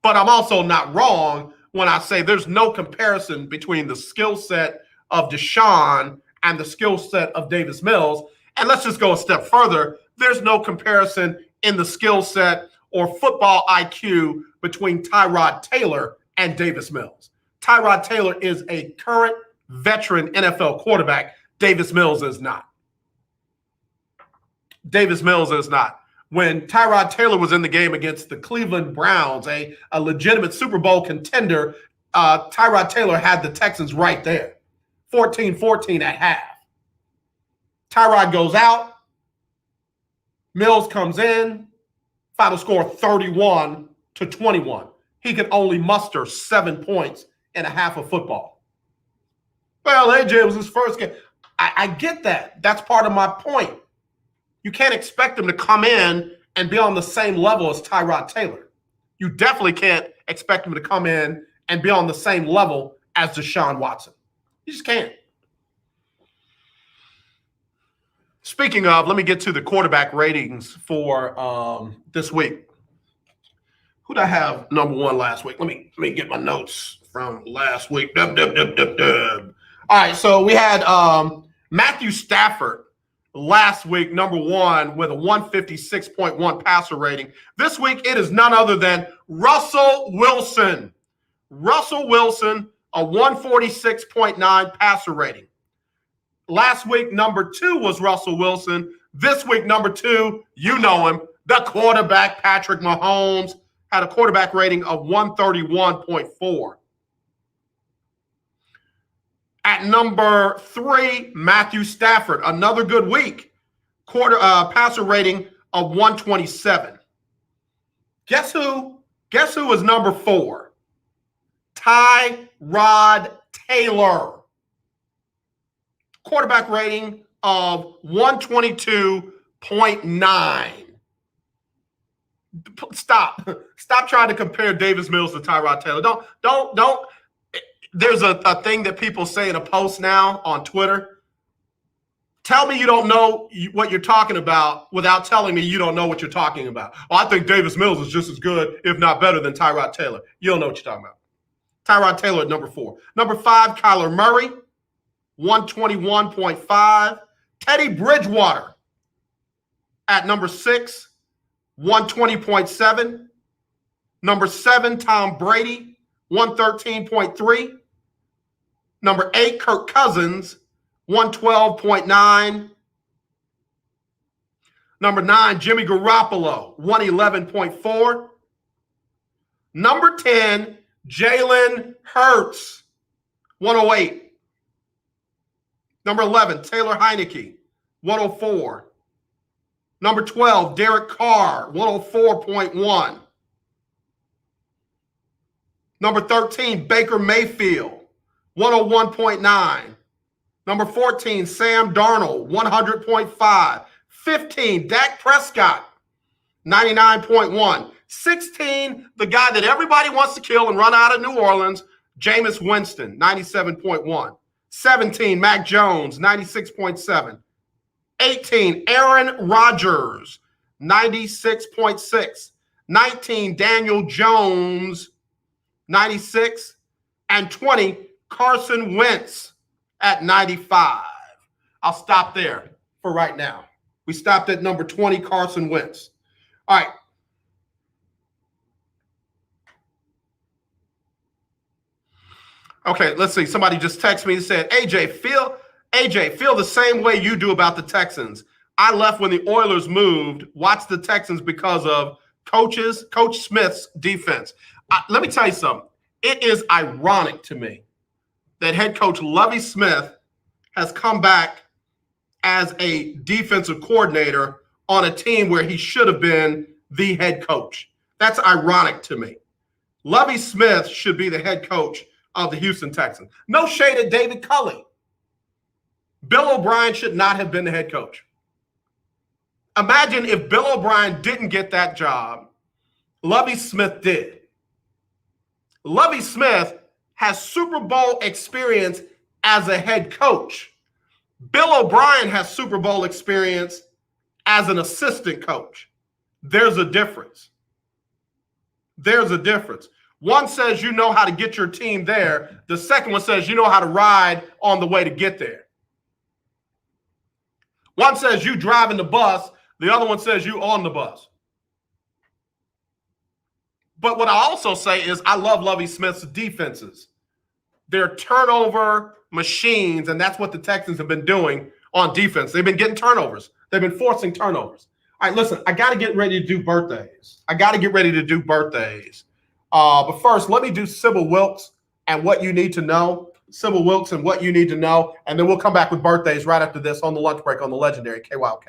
but I'm also not wrong when I say there's no comparison between the skill set of Deshaun and the skill set of Davis Mills. And let's just go a step further. There's no comparison in the skill set or football IQ between Tyrod Taylor and Davis Mills. Tyrod Taylor is a current veteran NFL quarterback. Davis Mills is not. Davis Mills is not. When Tyrod Taylor was in the game against the Cleveland Browns, a legitimate Super Bowl contender, Tyrod Taylor had the Texans right there, 14-14 at half. Tyrod goes out. Mills comes in. Final score 31-21. He could only muster 7 points in a half of football. Well, AJ was his first game. I get that. That's part of my point. You can't expect him to come in and be on the same level as Tyrod Taylor. You definitely can't expect him to come in and be on the same level as Deshaun Watson. You just can't. Speaking of, let me get to the quarterback ratings for this week. Who did I have number one last week? Let me get my notes from last week. All right, so we had Matthew Stafford last week, number one, with a 156.1 passer rating. This week, it is none other than Russell Wilson. Russell Wilson, a 146.9 passer rating. Last week, number two was Russell Wilson. This week, number two, you know him, the quarterback, Patrick Mahomes, had a quarterback rating of 131.4. At number three, Matthew Stafford, another good week, passer rating of 127. Guess who? Guess who is number four? Tyrod Taylor. Quarterback rating of 122.9. Stop trying to compare Davis Mills to Tyrod Taylor. Don't. There's a thing that people say in a post now on Twitter. Tell me you don't know what you're talking about without telling me you don't know what you're talking about. Oh, I think Davis Mills is just as good, if not better, than Tyrod Taylor. You don't know what you're talking about. Tyrod Taylor at number four. Number five, Kyler Murray, 121.5. Teddy Bridgewater at number six, 120.7. Number seven, Tom Brady, 113.3. Number eight, Kirk Cousins, 112.9. Number nine, Jimmy Garoppolo, 111.4. Number 10, Jalen Hurts, 108. Number 11, Taylor Heineke, 104. Number 12, Derek Carr, 104.1. Number 13, Baker Mayfield, 101.9. Number 14, Sam Darnold, 100.5. 15, Dak Prescott, 99.1. 16, the guy that everybody wants to kill and run out of New Orleans, Jameis Winston, 97.1. 17, Mac Jones, 96.7. 18, Aaron Rodgers, 96.6. 19, Daniel Jones, 96. And 20, Carson Wentz at 95. I'll stop there for right now. We stopped at number 20, Carson Wentz. All right. Okay, let's see. Somebody just texted me and said, AJ, feel the same way you do about the Texans. I left when the Oilers moved. Watch the Texans because of Coach Smith's defense. Let me tell you something. It is ironic to me that head coach Lovie Smith has come back as a defensive coordinator on a team where he should have been the head coach. That's ironic to me. Lovie Smith should be the head coach of the Houston Texans. No shade at David Culley. Bill O'Brien should not have been the head coach. Imagine if Bill O'Brien didn't get that job, Lovie Smith did. Lovie Smith has Super Bowl experience as a head coach. Bill O'Brien has Super Bowl experience as an assistant coach. There's a difference. There's a difference. One says you know how to get your team there. The second one says you know how to ride on the way to get there. One says you driving the bus. The other one says you on the bus. But what I also say is I love Lovie Smith's defenses. They're turnover machines, and that's what the Texans have been doing on defense. They've been getting turnovers. They've been forcing turnovers. All right, listen, I got to get ready to do birthdays. But first, let me do Sybil Wilkes and what you need to know. Sybil Wilkes and what you need to know. And then we'll come back with birthdays right after this on the lunch break on the legendary KYOK.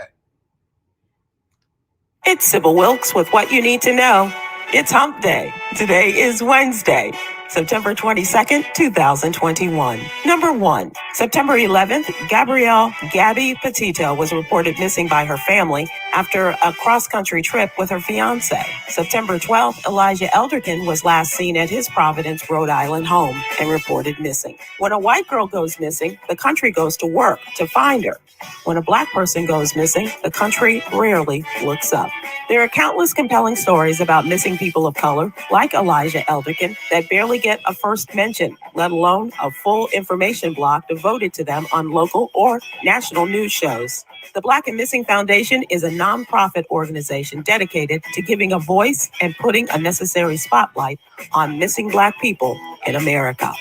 It's Sybil Wilkes with what you need to know. It's Hump Day. Today is Wednesday, September 22nd, 2021. Number 1, September 11th, Gabrielle "Gabby" Petito was reported missing by her family after a cross-country trip with her fiancé. September 12th, Elijah Elderkin was last seen at his Providence, Rhode Island home and reported missing. When a white girl goes missing, the country goes to work to find her. When a black person goes missing, the country rarely looks up. There are countless compelling stories about missing people of color, like Elijah Elderkin, that barely get a first mention, let alone a full information block devoted to them on local or national news shows. The Black and Missing Foundation is a nonprofit organization dedicated to giving a voice and putting a necessary spotlight on missing Black people in America.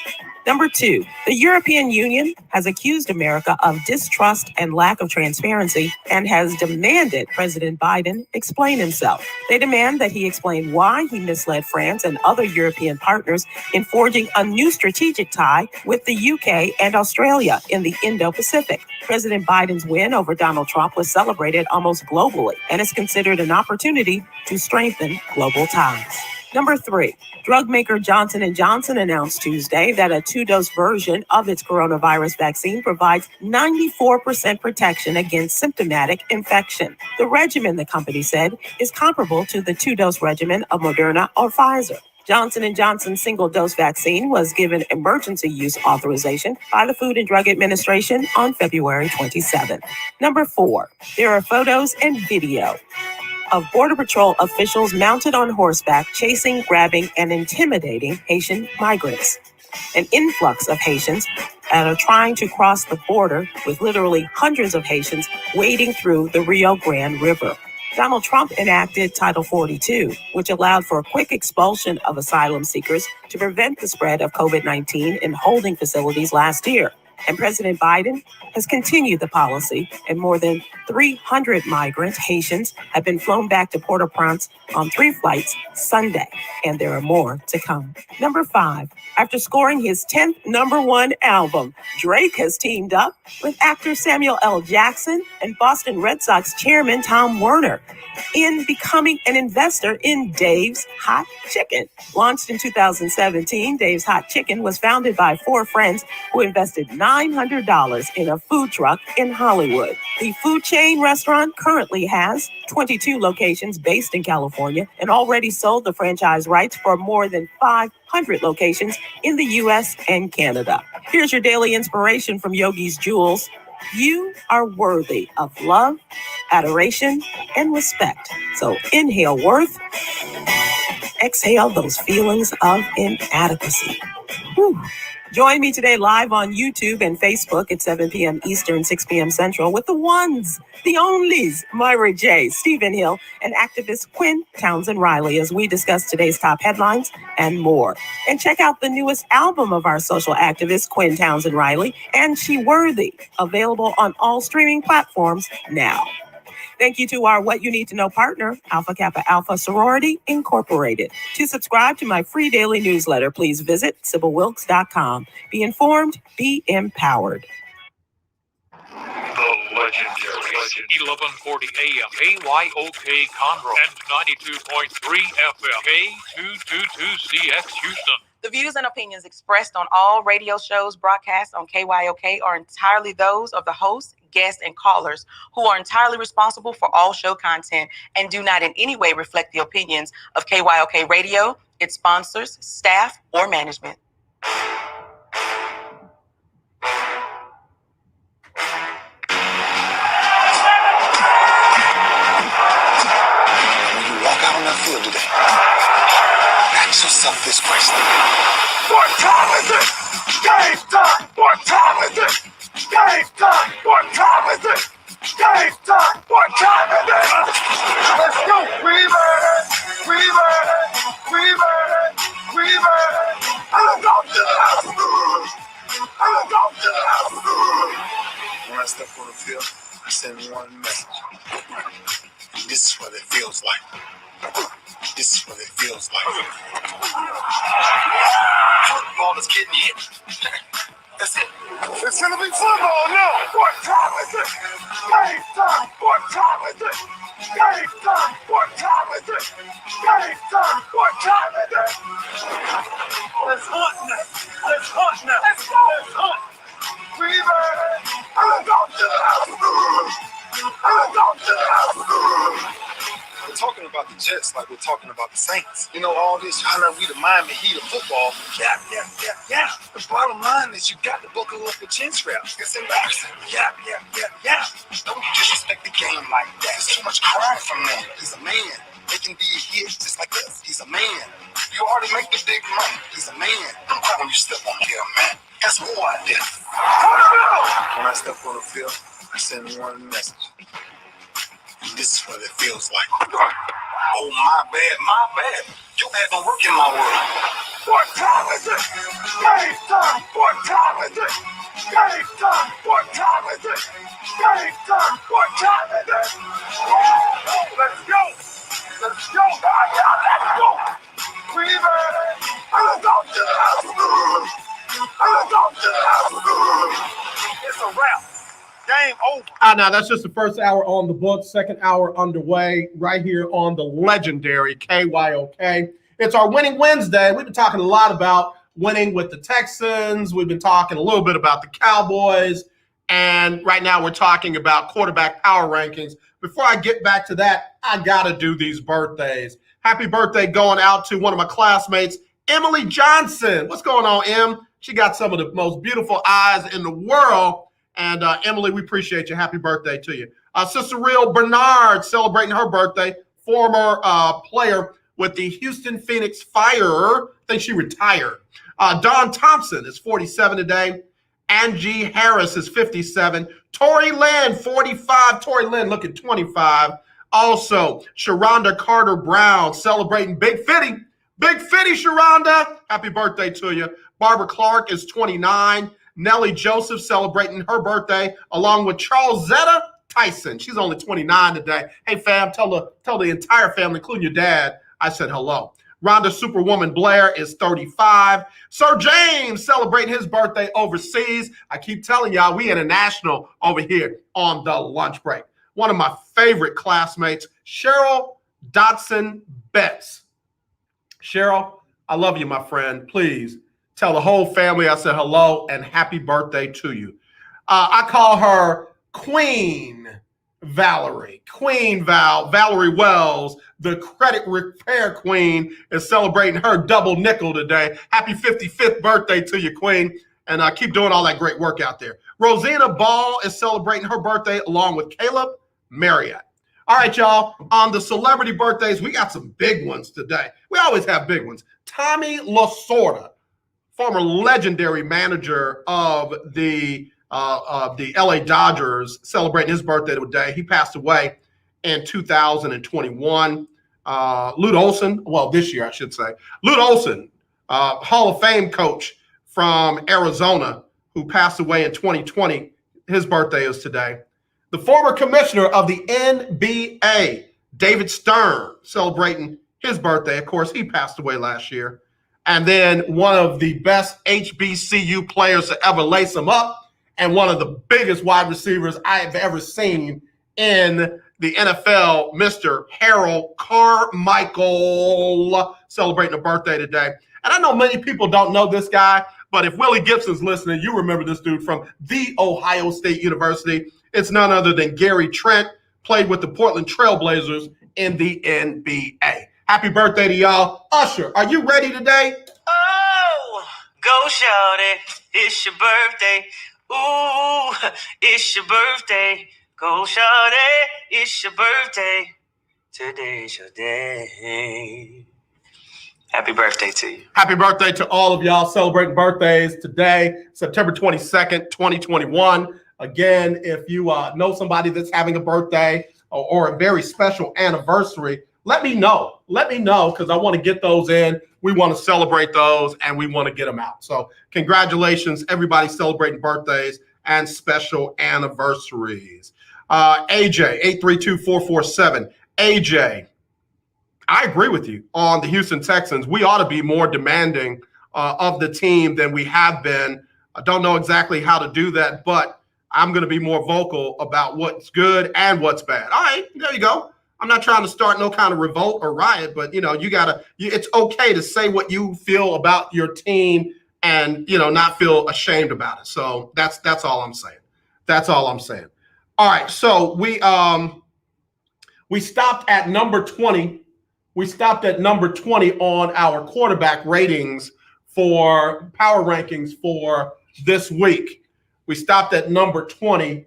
Number 2, the European Union has accused America of distrust and lack of transparency and has demanded President Biden explain himself. They demand that he explain why he misled France and other European partners in forging a new strategic tie with the UK and Australia in the Indo-Pacific. President Biden's win over Donald Trump was celebrated almost globally and is considered an opportunity to strengthen global ties. Number 3, drug maker Johnson & Johnson announced Tuesday that a 2-dose version of its coronavirus vaccine provides 94% protection against symptomatic infection. The regimen, the company said, is comparable to the 2-dose regimen of Moderna or Pfizer. Johnson & Johnson's single-dose vaccine was given emergency use authorization by the Food and Drug Administration on February 27th. Number 4, there are photos and video of Border Patrol officials mounted on horseback chasing, grabbing, and intimidating Haitian migrants. An influx of Haitians that are trying to cross the border, with literally hundreds of Haitians wading through the Rio Grande River. Donald Trump enacted Title 42, which allowed for a quick expulsion of asylum seekers to prevent the spread of COVID-19 in holding facilities last year. And President Biden has continued the policy, and more than 300 migrant Haitians have been flown back to Port-au-Prince on 3 flights Sunday, and there are more to come. Number 5, after scoring his 10th number 1 album, Drake has teamed up with actor Samuel L. Jackson and Boston Red Sox chairman Tom Werner in becoming an investor in Dave's Hot Chicken. Launched in 2017, Dave's Hot Chicken was founded by 4 friends who invested $900 in a food truck in Hollywood. The food chain restaurant currently has 22 locations based in California and already sold the franchise rights for more than 500 locations in the U.S. and Canada. Here's your daily inspiration from Yogi's Jewels. You are worthy of love, adoration, and respect. So inhale worth, exhale those feelings of inadequacy. Whew. Join me today live on YouTube and Facebook at 7 p.m. Eastern, 6 p.m. Central with the ones, the onlys, Myra J., Stephen Hill, and activist Quinn Townsend Riley as we discuss today's top headlines and more. And check out the newest album of our social activist, Quinn Townsend Riley, and She Worthy, available on all streaming platforms now. Thank you to our What You Need to Know partner, Alpha Kappa Alpha Sorority Incorporated. To subscribe to my free daily newsletter, please visit SybilWilkes.com. Be informed, be empowered. The legendary 1140 AM KYOK Conroe and 92.3 FM K222CX Houston. The views and opinions expressed on all radio shows broadcast on KYOK are entirely those of the hosts, guests, and callers, who are entirely responsible for all show content and do not in any way reflect the opinions of KYOK Radio, its sponsors, staff, or management. When you walk out on that field today, ask yourself this question. What time is it? Game time! What time is it? Game time! What time is it? Game time! What time is it? Let's go! We made it! We made it! We made it! We made it! I'm going to the house! I'm going to the house! When I step on the field, I send one message. This is what it feels like. This is what it feels like. was getting hit. That's it. It's gonna be football now. What time is it? Game time. What time is it? Game time. What time is it? Game time. What time is it? Let's hunt now. Let's hunt now. Let's go. Let's hunt. We ready. Let's go to the house. Let's go to the house. We're talking about the Jets like we're talking about the Saints. You know, all this, how we the Miami Heat of football. Yeah. The bottom line is you got to buckle up with chin straps. It's embarrassing. Yeah. Don't disrespect the game like that. There's too much crying from them. He's a man. They can be a hit just like us. He's a man. You already make the big money. He's a man. Don't cry when you step on him, man. That's more out there. When I step on the field, I send one message. This is what it feels like. Oh, my bad. You haven't worked in my world. What time is it? Game time. What time is it? Game time. What time is it? Game time. What time is it? Let's go. Let's go. Let's go. We ready. Let's go to the house. Let's go to the house. It's a wrap. Game over. Now that's just the first hour on the books, second hour underway right here on the legendary KYOK. It's our Winning Wednesday. We've been talking a lot about winning with the Texans. We've been talking a little bit about the Cowboys. And right now we're talking about quarterback power rankings. Before I get back to that, I got to do these birthdays. Happy birthday going out to one of my classmates, Emily Johnson. What's going on, Em? She got some of the most beautiful eyes in the world. And Emily, we appreciate you. Happy birthday to you. Sister Real Bernard celebrating her birthday, former player with the Houston Phoenix Fire. I think she retired. Dawn Thompson is 47 today. Angie Harris is 57. Tori Lynn, 45. Tori Lynn looking 25. Also, Sharonda Carter Brown celebrating Big Fitty. Big Fitty, Sharonda. Happy birthday to you. Barbara Clark is 29. Nellie Joseph celebrating her birthday, along with Charles Zetta Tyson. She's only 29 today. Hey, fam, tell the entire family, including your dad, I said hello. Rhonda Superwoman Blair is 35. Sir James celebrating his birthday overseas. I keep telling y'all, we international over here on the lunch break. One of my favorite classmates, Cheryl Dotson Betts. Cheryl, I love you, my friend. Please tell the whole family I said hello and happy birthday to you. I call her Queen Valerie. Queen Val, Valerie Wells, the credit repair queen, is celebrating her double nickel today. Happy 55th birthday to you, Queen. And keep doing all that great work out there. Rosina Ball is celebrating her birthday along with Caleb Marriott. All right, y'all. On the celebrity birthdays, we got some big ones today. We always have big ones. Tommy Lasorda, former legendary manager of the LA Dodgers, celebrating his birthday today. He passed away in 2021. Lute Olson, well, this year, I should say. Lute Olson, Hall of Fame coach from Arizona, who passed away in 2020. His birthday is today. The former commissioner of the NBA, David Stern, celebrating his birthday. Of course, he passed away last year. And then one of the best HBCU players to ever lace them up, and one of the biggest wide receivers I have ever seen in the NFL, Mr. Harold Carmichael, celebrating a birthday today. And I know many people don't know this guy, but if Willie Gibson's listening, you remember this dude from The Ohio State University. It's none other than Gary Trent, played with the Portland Trailblazers in the NBA. Happy birthday to y'all. Usher, are you ready today? Oh, go shawty, it's your birthday. Ooh, it's your birthday. Go shawty, it's your birthday. Today's your day. Happy birthday to you. Happy birthday to all of y'all celebrating birthdays today, September 22nd, 2021. Again, if you know somebody that's having a birthday or a very special anniversary, let me know. Let me know, because I want to get those in. We want to celebrate those, and we want to get them out. So congratulations, everybody celebrating birthdays and special anniversaries. AJ, 832-447. AJ, I agree with you on the Houston Texans. We ought to be more demanding of the team than we have been. I don't know exactly how to do that, but I'm going to be more vocal about what's good and what's bad. All right, there you go. I'm not trying to start no kind of revolt or riot, but it's okay to say what you feel about your team and not feel ashamed about it. So that's all I'm saying. That's all I'm saying. All right, so we stopped at number 20. We stopped at number 20 on our quarterback ratings for power rankings for this week. We stopped at number 20.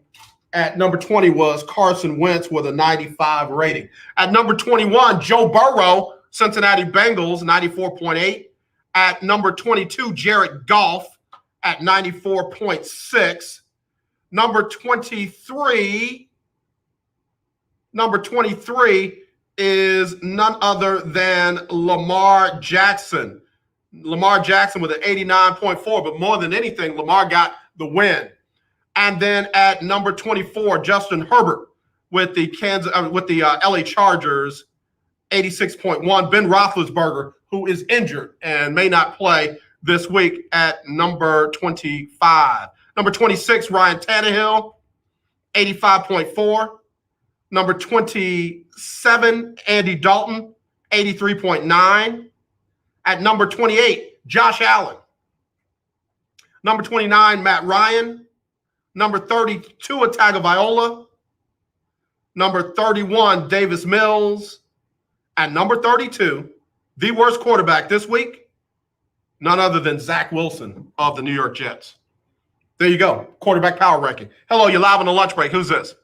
At number 20 was Carson Wentz with a 95 rating. At number 21, Joe Burrow, Cincinnati Bengals, 94.8. At number 22, Jared Goff at 94.6. Number 23 is none other than Lamar Jackson. Lamar Jackson with an 89.4, but more than anything, Lamar got the win. And then at number 24, Justin Herbert with the LA Chargers, 86.1. Ben Roethlisberger, who is injured and may not play this week, at number 25. Number 26, Ryan Tannehill, 85.4. Number 27, Andy Dalton, 83.9. At number 28, Josh Allen. Number 29, Matt Ryan. Number 30, Tua Tagovailoa. Number 31, Davis Mills. And number 32, the worst quarterback this week, none other than Zach Wilson of the New York Jets. There you go, quarterback power ranking. Hello, you're live on the lunch break. Who's this?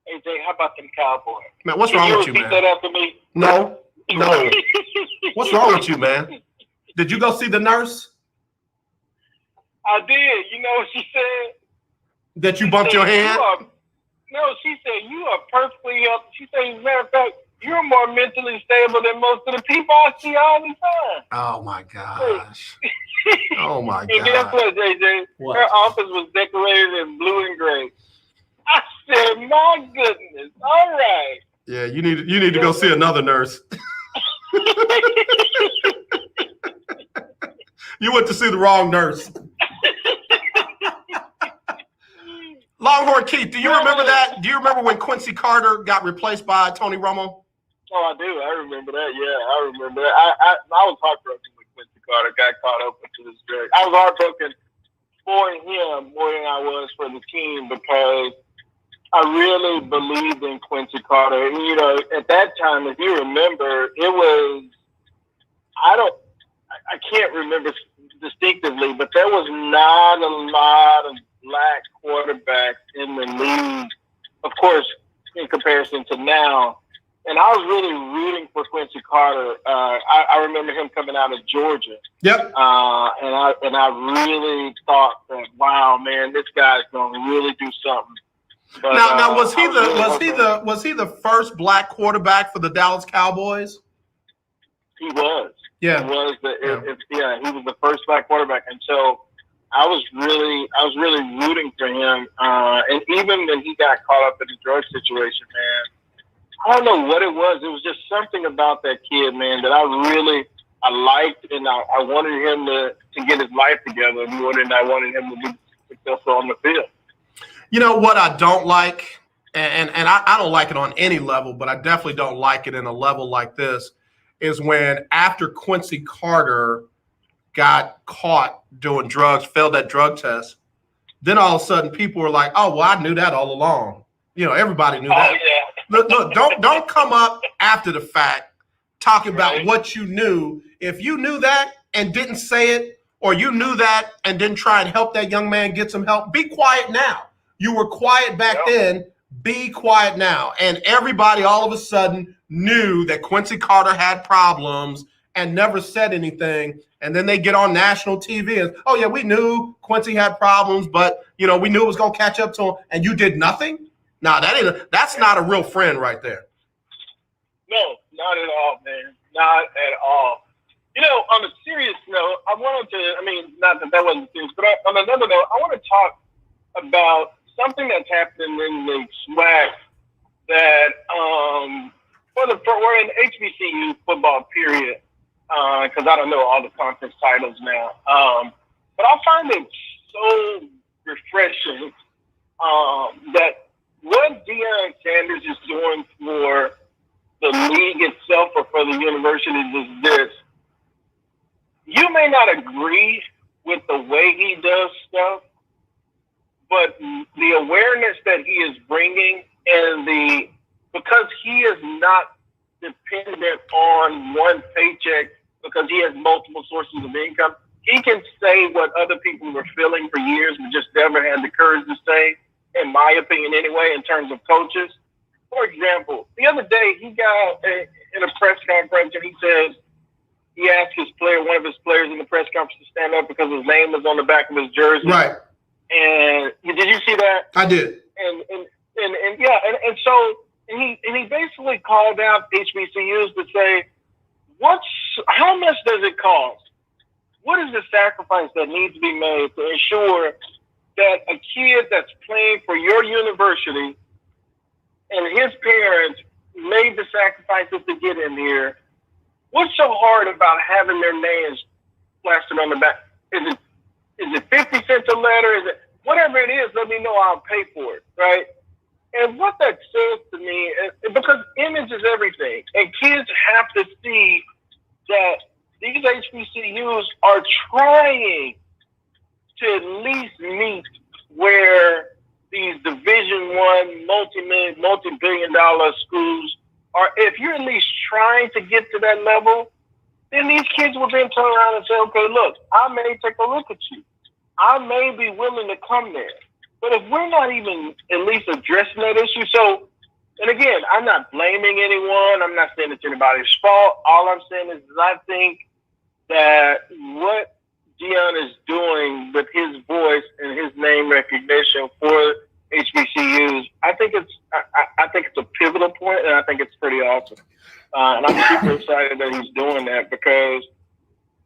Hey, Jay, how about them Cowboys? Man, what's wrong with you, man? Repeat that after me? No. What's wrong with you, man? Did you go see the nurse? I did. You know what she said? That you bumped your hand? She said, you are perfectly healthy. She said, as a matter of fact, you're more mentally stable than most of the people I see all the time. Oh, my gosh. Oh, my God. And guess what, JJ? What? Her office was decorated in blue and gray. I said, my goodness. All right. Yeah, you need to go see another nurse. You went to see the wrong nurse. Longhorn Keith, do you remember that? Do you remember when Quincy Carter got replaced by Tony Romo? Oh, I do. I remember that. Yeah, I remember that. I was heartbroken when Quincy Carter got caught up into this drag. I was heartbroken for him more than I was for the team because I really believed in Quincy Carter. And, at that time, if you remember, it was, I can't remember distinctively, but there was not a lot of black quarterbacks in the league, of course, in comparison to now. And I was really rooting for Quincy Carter. I remember him coming out of Georgia. Yep. And I really thought that, wow, man, this guy's going to really do something. But, now was he the first black quarterback for the Dallas Cowboys? He was. Yeah. He was he was the first black quarterback, and so I was really rooting for him. And even when he got caught up in the drug situation, man, I don't know what it was. It was just something about that kid, man, that I liked, and I wanted him to get his life together more than I wanted him to be successful on the field. You know what I don't like, and I don't like it on any level, but I definitely don't like it in a level like this, is when after Quincy Carter got caught doing drugs, failed that drug test, then all of a sudden people were like, oh, well, I knew that all along. Everybody knew that. Yeah. Look, don't come up after the fact talking about what you knew. If you knew that and didn't say it, or you knew that and didn't try and help that young man get some help, be quiet now. You were quiet back then. Be quiet now. And everybody all of a sudden knew that Quincy Carter had problems and never said anything. And then they get on national TV and, oh, yeah, we knew Quincy had problems, but, we knew it was going to catch up to him. And you did nothing? No, that's not a real friend right there. No, not at all, man. Not at all. On a serious note, I wanted to, not that wasn't serious, but on another note, I want to talk about something that's happening in the SWAC that we're in HBCU football period. because I don't know all the conference titles now. But I find it so refreshing that what Deion Sanders is doing for the league itself or for the universities is this. You may not agree with the way he does stuff, but the awareness that he is bringing and because he is not dependent on one paycheck because he has multiple sources of income, he can say what other people were feeling for years but just never had the courage to say, in my opinion anyway, in terms of coaches. For example, the other day he got in a press conference and he says, he asked one of his players in the press conference to stand up because his name was on the back of his jersey. Right. And did you see that? I did. And so he basically called out HBCUs to say, how much does it cost? What is the sacrifice that needs to be made to ensure that a kid that's playing for your university and his parents made the sacrifices to get in here? What's so hard about having their names plastered on the back? Is it 50 cents a letter? Is it whatever it is? Let me know. I'll pay for it, right? And what that says to me, because image is everything, and kids have to see that these HBCUs are trying to at least meet where these Division I, multi-billion-dollar schools are. If you're at least trying to get to that level, then these kids will then turn around and say, okay, look, I may take a look at you. I may be willing to come there. But if we're not even at least addressing that issue, and again, I'm not blaming anyone. I'm not saying it's anybody's fault. All I'm saying is I think that what Deion is doing with his voice and his name recognition for HBCUs, I think it's a pivotal point, and I think it's pretty awesome. And I'm super excited that he's doing that because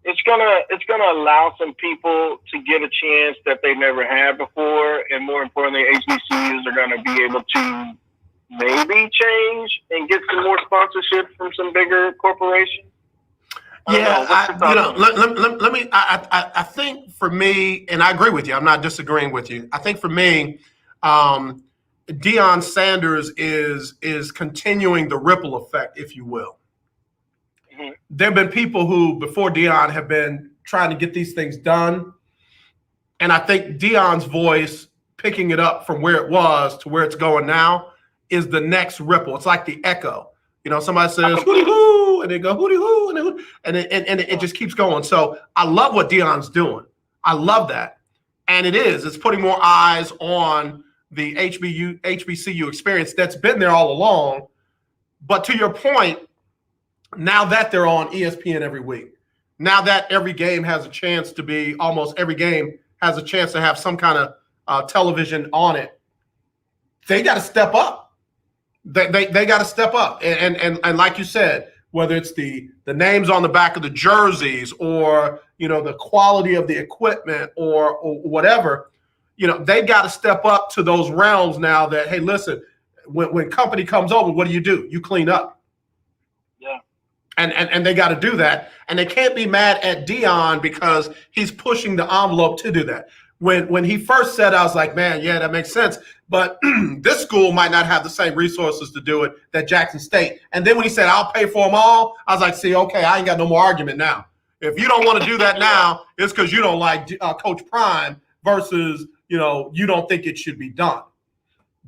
it's gonna allow some people to get a chance that they never had before, and more importantly, HBCUs are gonna be able to maybe change and get some more sponsorship from some bigger corporations. I think for me, and I agree with you, I'm not disagreeing with you. I think for me, Deion Sanders is continuing the ripple effect, if you will. Mm-hmm. There have been people who, before Deion, have been trying to get these things done. And I think Deion's voice, picking it up from where it was to where it's going now, is the next ripple. It's like the echo. Somebody says, hooty hoo, and they go, hooty hoo, and it just keeps going. So I love what Deion's doing. I love that. And it's putting more eyes on the HBCU experience that's been there all along. But to your point, now that they're on ESPN every week, now that every game has a chance to be, almost every game has a chance to have some kind of television on it, they got to step up. They got to step up. And like you said, whether it's the names on the back of the jerseys or, the quality of the equipment or whatever, they got to step up to those realms now that, hey, listen, when company comes over, what do? You clean up. Yeah. And they got to do that. And they can't be mad at Deion because he's pushing the envelope to do that. When he first said, I was like, man, yeah, that makes sense. But this school might not have the same resources to do it that Jackson State. And then when he said, I'll pay for them all, I was like, see, okay, I ain't got no more argument now. If you don't want to do that now, it's because you don't like Coach Prime versus, you don't think it should be done.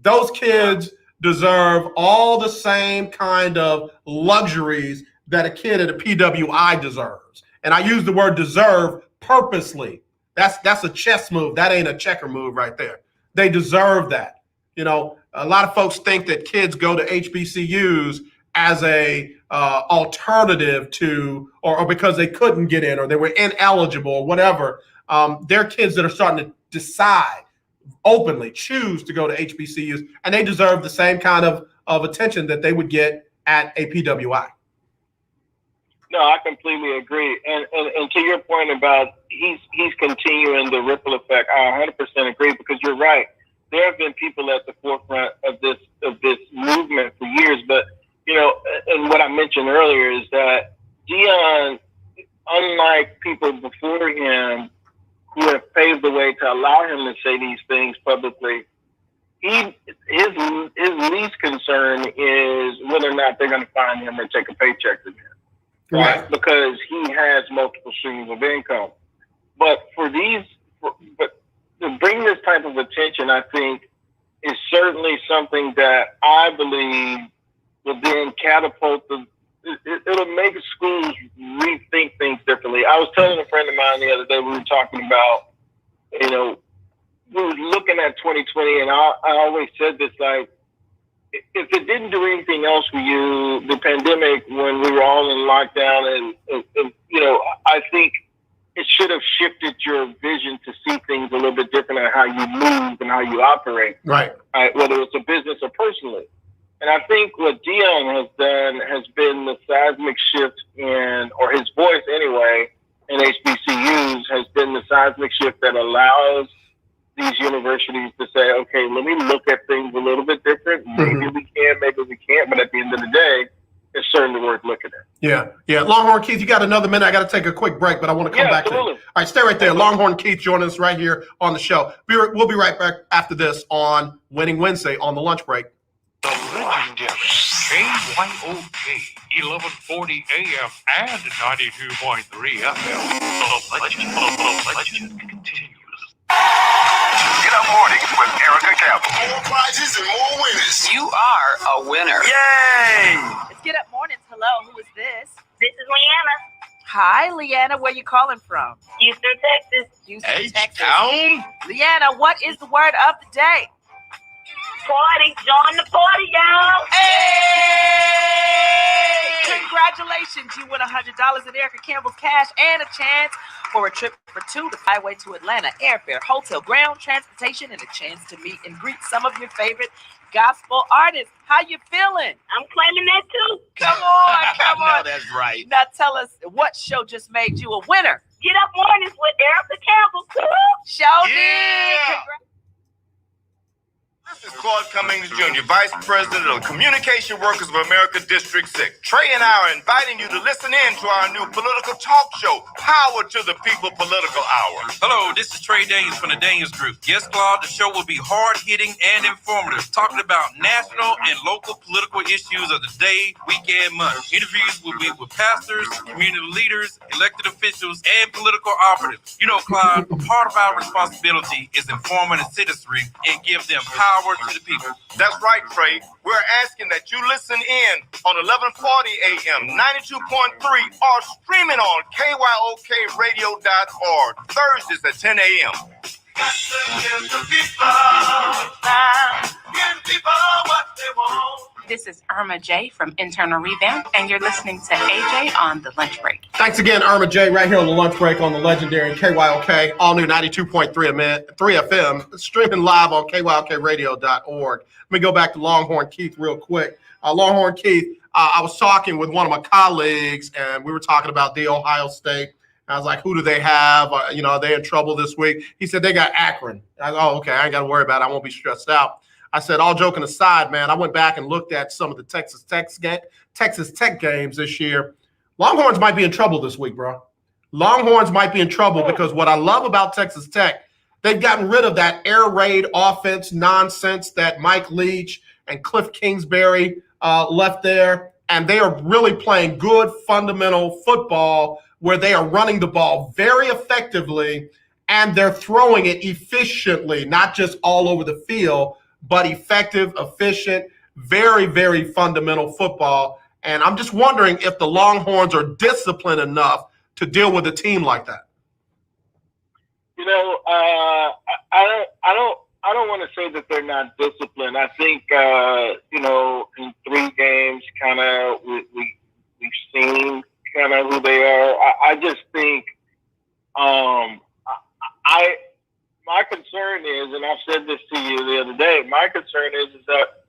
Those kids deserve all the same kind of luxuries that a kid at a PWI deserves. And I use the word deserve purposely. That's a chess move. That ain't a checker move right there. They deserve that. A lot of folks think that kids go to HBCUs as a alternative to, or because they couldn't get in or they were ineligible or whatever. They're kids that are starting to decide openly, choose to go to HBCUs, and they deserve the same kind of attention that they would get at a PWI. No, I completely agree. And to your point about he's continuing the ripple effect, I 100% agree because you're right. There have been people at the forefront of this movement for years, but and what I mentioned earlier is that Deion who have paved the way to allow him to say these things publicly, his least concern is whether or not they're going to find him or take a paycheck from him, right? Because he has multiple streams of income. But but to bring this type of attention, I think, is certainly something that I believe will then catapult it'll make schools rethink things differently. I was telling a friend of mine the other day, we were talking about, we were looking at 2020, and I always said this, like, if it didn't do anything else for you, the pandemic, when we were all in lockdown, and I think it should have shifted your vision to see things a little bit different on how you move and how you operate. Right. Whether it's a business or personally. And I think what Dion has done has been the seismic shift or his voice anyway, in HBCUs has been the seismic shift that allows these universities to say, okay, let me look at things a little bit different. Maybe we can, maybe we can't. But at the end of the day, it's certainly worth looking at. Yeah. Longhorn Keith, you got another minute. I got to take a quick break, but I want to come back absolutely. to it. All right, stay right there. Longhorn Keith joining us right here on the show. We'll be right back after this on Winning Wednesday on the lunch break. The legendary KYOK 1140 AM and 92.3 FM. The legend continues. Get up mornings with Erica Campbell. More prizes and more winners. You are a winner. Yay! Let's get up mornings. Hello, who is this? This is Leanna. Hi, Leanna. Where you calling from? Houston, Texas. Houston, Texas. Leanna, what is the word of the day? Party. Join the party, y'all. Hey! Congratulations. You win $100 in Erica Campbell's cash and a chance for a trip for two to Highway to Atlanta. Airfare, hotel, ground transportation, and a chance to meet and greet some of your favorite gospel artists. How you feeling? I'm claiming that too. Come on. No, that's right. Now tell us, what show just made you a winner? Get up mornings with Erica Campbell. Show did. This is Claude Cummings Jr., Vice President of Communication Workers of America District 6. Trey and I are inviting you to listen in to our new political talk show, Power to the People Political Hour. Hello, this is Trey Daniels from the Daniels Group. Yes, Claude, the show will be hard-hitting and informative, talking about national and local political issues of the day, week, and month. Interviews will be with pastors, community leaders, elected officials, and political operatives. You know, Claude, a part of our responsibility is informing the citizenry and give them power to the people. That's right, Trey. We're asking that you listen in on 1140 AM, 92.3, or streaming on KYOKradio.org, Thursdays at 10 a.m. Give the people what they want. This is Irma J from Internal Revamp, and you're listening to AJ on the lunch break. Thanks again, Irma J, right here on the lunch break on the legendary KYOK, all new 92.3 FM, streaming live on KYOKradio.org. Let me go back to Longhorn Keith real quick. Longhorn Keith, I was talking with one of my colleagues, and we were talking about the Ohio State. I was like, who do they have? Are they in trouble this week? He said they got Akron. I go, okay, I ain't got to worry about it. I won't be stressed out. I said, all joking aside, man, I went back and looked at some of the Texas Tech games this year. Longhorns might be in trouble this week, bro. Longhorns might be in trouble because what I love about Texas Tech, they've gotten rid of that air raid offense nonsense that Mike Leach and Cliff Kingsbury left there. And they are really playing good fundamental football where they are running the ball very effectively and they're throwing it efficiently, not just all over the field, but effective, efficient, very, very fundamental football. And I'm just wondering if the Longhorns are disciplined enough to deal with a team like that. I don't want to say that they're not disciplined. I think in 3 games, kind of we've seen kind of who they are. I just think my concern is, and I've said this to you the other day, my concern is that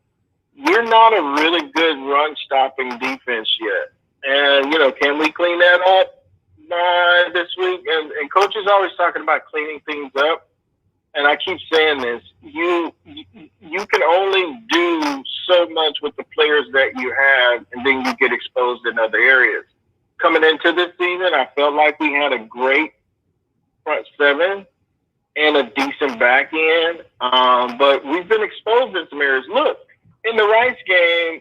we're not a really good run-stopping defense yet. And, can we clean that up this week? And Coach is always talking about cleaning things up. And I keep saying this, you can only do so much with the players that you have, and then you get exposed in other areas. Coming into this season, I felt like we had a great front seven. back end. But we've been exposed in some areas. Look, in the Rice game,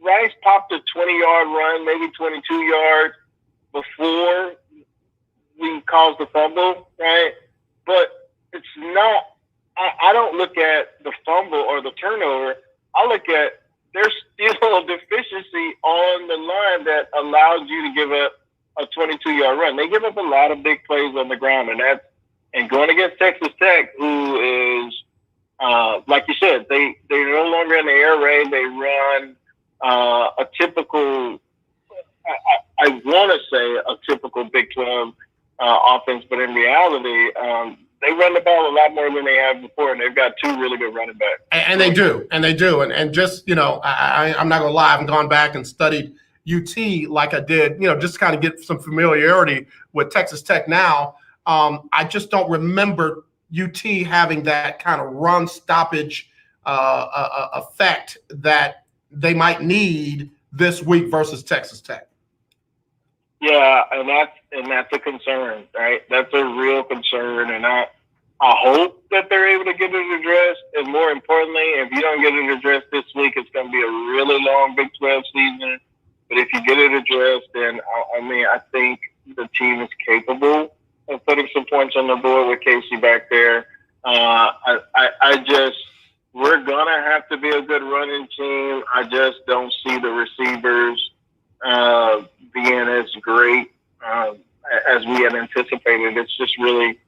Rice popped a 20-yard run, maybe 22 yards before we caused the fumble, right? But it's not, I don't look at the fumble or the turnover. I look at there's still a deficiency on the line that allows you to give up a 22-yard run. They give up a lot of big plays on the ground, and going against Texas Tech, who is, like you said, they're no longer in the air raid. They run a typical, I want to say a typical Big 12 offense, but in reality, they run the ball a lot more than they have before, and they've got two really good running backs. And they do. And just, I'm not going to lie, I've gone back and studied UT like I did, just to kind of get some familiarity with Texas Tech now. I just don't remember UT having that kind of run stoppage effect that they might need this week versus Texas Tech. Yeah, and that's a concern, right? That's a real concern, and I hope that they're able to get it addressed. And more importantly, if you don't get it addressed this week, it's going to be a really long Big 12 season. But if you get it addressed, then I think the team is capable of putting some points on the board with Casey back there. We're gonna have to be a good running team. I just don't see the receivers being as great as we had anticipated. It's really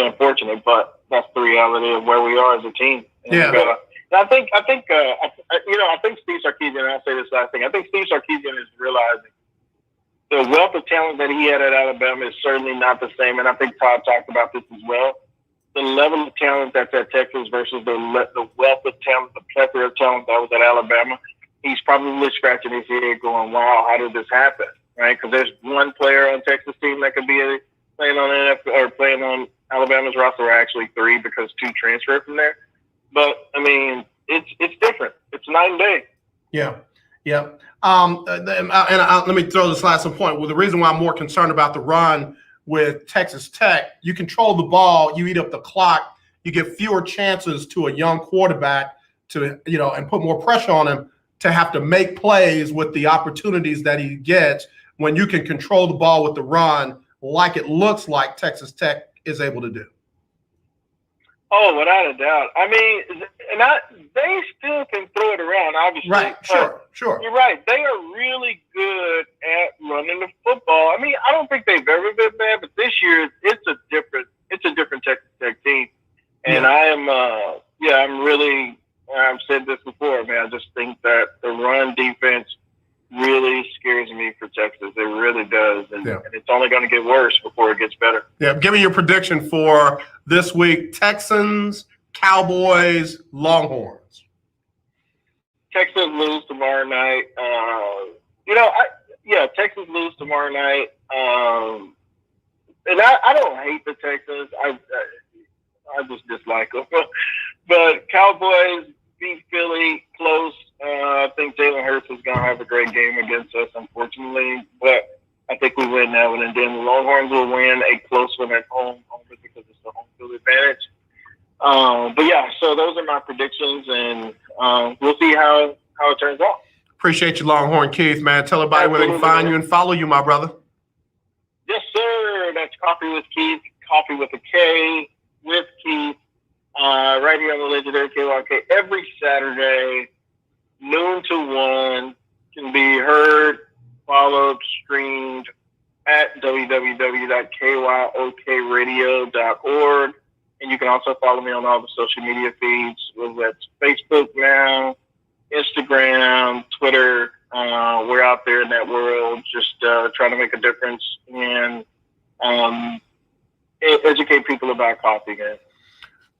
unfortunate, but that's the reality of where we are as a team. Yeah. I think Steve Sarkisian, and I'll say this last thing, I think Steve Sarkisian is realizing the wealth of talent that he had at Alabama is certainly not the same, and I think Todd talked about this as well. The level of talent that's at Texas versus the wealth of talent, the plethora of talent that was at Alabama, he's probably scratching his head going, wow, how did this happen, right? Because there's one player on Texas team that could be playing on Alabama's roster, or actually three because two transferred from there. But, it's different. It's night and day. Yeah. Let me throw this last point. Well, the reason why I'm more concerned about the run with Texas Tech, you control the ball, you eat up the clock, you give fewer chances to a young quarterback to, and put more pressure on him to have to make plays with the opportunities that he gets when you can control the ball with the run like it looks like Texas Tech is able to do. Oh, without a doubt. They still can throw it around, obviously. Right, sure. You're right. They are really good at running the football. I don't think they've ever been bad, but this year it's a different Texas Tech team. And I've said this before, man, I just think that the run defense really scares me for Texas. It really does. And it's only going to get worse before it gets better. Yeah, give me your prediction for this week. Texans, Cowboys, Longhorns. Texans lose tomorrow night. Texans lose tomorrow night. And I don't hate the Texans. I just dislike them. But Cowboys beat Philly close. I think Jalen Hurts is going to have a great game against us, unfortunately. But I think we win that one. And then the Longhorns will win a close one at home only because it's the home field advantage. So those are my predictions, and we'll see how it turns out. Appreciate you, Longhorn Keith, man. Tell everybody where they can find you and follow you, my brother. Yes, sir. That's Coffee with Keith, Coffee with a K, with Keith, right here on the legendary KYK every Saturday, noon to 1. Can be heard, followed, streamed at www.kyokradio.org. And you can also follow me on all the social media feeds, whether that's Facebook now, Instagram, Twitter. We're out there in that world just trying to make a difference and educate people about coffee, man.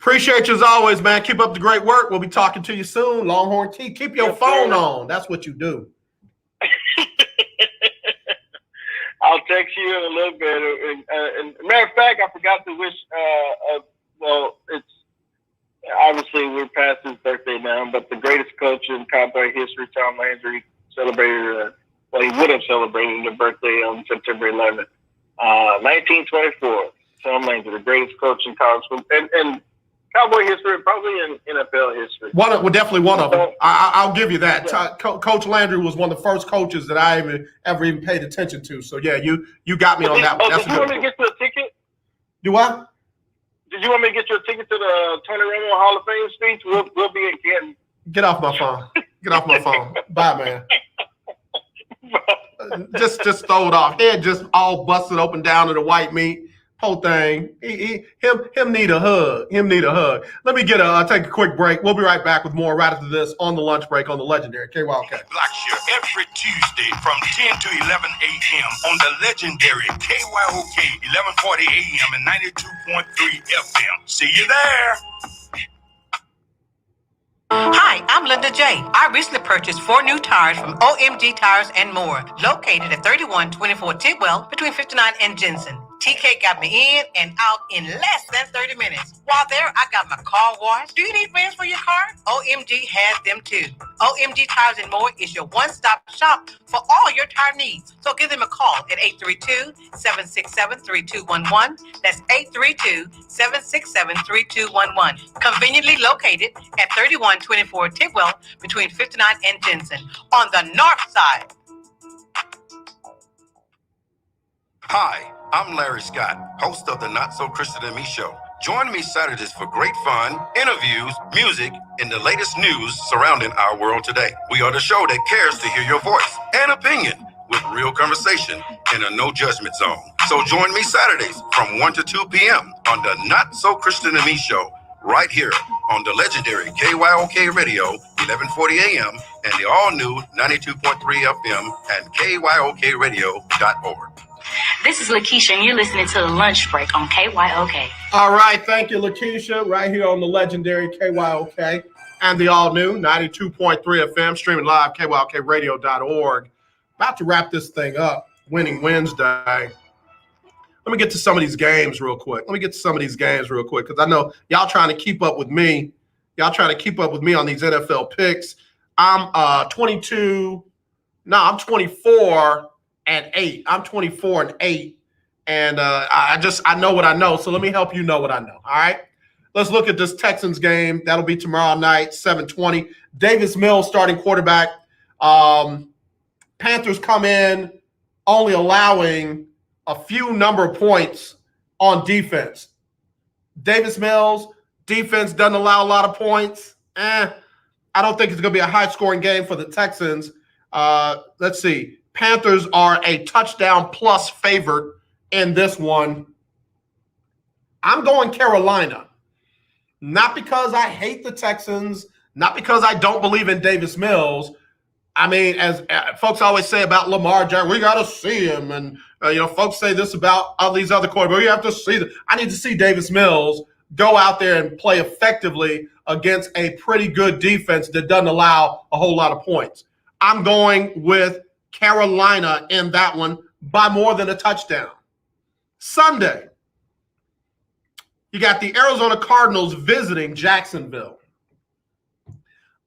Appreciate you as always, man. Keep up the great work. We'll be talking to you soon. Longhorn T, keep your phone on. That's what you do. I'll text you in a little bit. And matter of fact, I forgot to wish it's obviously we're past his birthday now, but the greatest coach in Cowboy history, Tom Landry, celebrated. He would have celebrated a birthday on September 11th, 1924. Tom Landry, the greatest coach in college and Cowboy history, probably in NFL history. Definitely one of them. I'll give you that. Yeah. Coach Landry was one of the first coaches that I ever even paid attention to. So yeah, you got me on that one. Did you want me to get you a ticket? Do what? Did you want me to get you a ticket to the Tony Romo Hall of Fame speech? We'll be in Canton. Get off my phone. Get off my phone. Bye, man. Just throw it off. Head just all busted open down to the white meat. Whole thing. Him need a hug. Him need a hug. Let me take a quick break. We'll be right back with more right after this on the lunch break on the legendary KYOK. Blackshear every Tuesday from 10 to 11 a.m. on the legendary KYOK 1140 a.m. and 92.3 FM. See you there. Hi, I'm Linda J. I recently purchased 4 new tires from OMG Tires and More, located at 3124 Tidwell between 59 and Jensen. TK got me in and out in less than 30 minutes. While there, I got my car washed. Do you need rims for your car? OMG has them too. OMG Tires and More is your one-stop shop for all your tire needs. So give them a call at 832-767-3211. That's 832-767-3211. Conveniently located at 3124 Tidwell between 59 and Jensen on the north side. Hi, I'm Larry Scott, host of the Not So Christian and Me Show. Join me Saturdays for great fun, interviews, music, and the latest news surrounding our world today. We are the show that cares to hear your voice and opinion with real conversation in a no judgment zone. So join me Saturdays from 1 to 2 p.m. on the Not So Christian and Me Show, right here on the legendary KYOK Radio, 1140 a.m. and the all-new 92.3 FM and KYOKradio.org. This is Lakeisha, and you're listening to The Lunch Break on KYOK. All right, thank you, Lakeisha, right here on the legendary KYOK and the all-new 92.3 FM, streaming live, KYOKradio.org. About to wrap this thing up, Winning Wednesday. Let me get to some of these games real quick. Because I know y'all trying to keep up with me. Y'all trying to keep up with me on these NFL picks. I'm 24 and 8. I'm 24 and 8. And I know what I know. So let me help you know what I know. All right. Let's look at this Texans game. That'll be tomorrow night, 7:20. Davis Mills starting quarterback. Panthers come in only allowing a few number of points on defense. Davis Mills, defense doesn't allow a lot of points. I don't think it's going to be a high-scoring game for the Texans. Let's see. Panthers are a touchdown plus favorite in this one. I'm going Carolina. Not because I hate the Texans, not because I don't believe in Davis Mills. I mean, as folks always say about Lamar Jackson, we got to see him. And, folks say this about all these other quarterbacks. We have to see them. I need to see Davis Mills go out there and play effectively against a pretty good defense that doesn't allow a whole lot of points. I'm going with Carolina in that one by more than a touchdown. Sunday, you got the Arizona Cardinals visiting Jacksonville.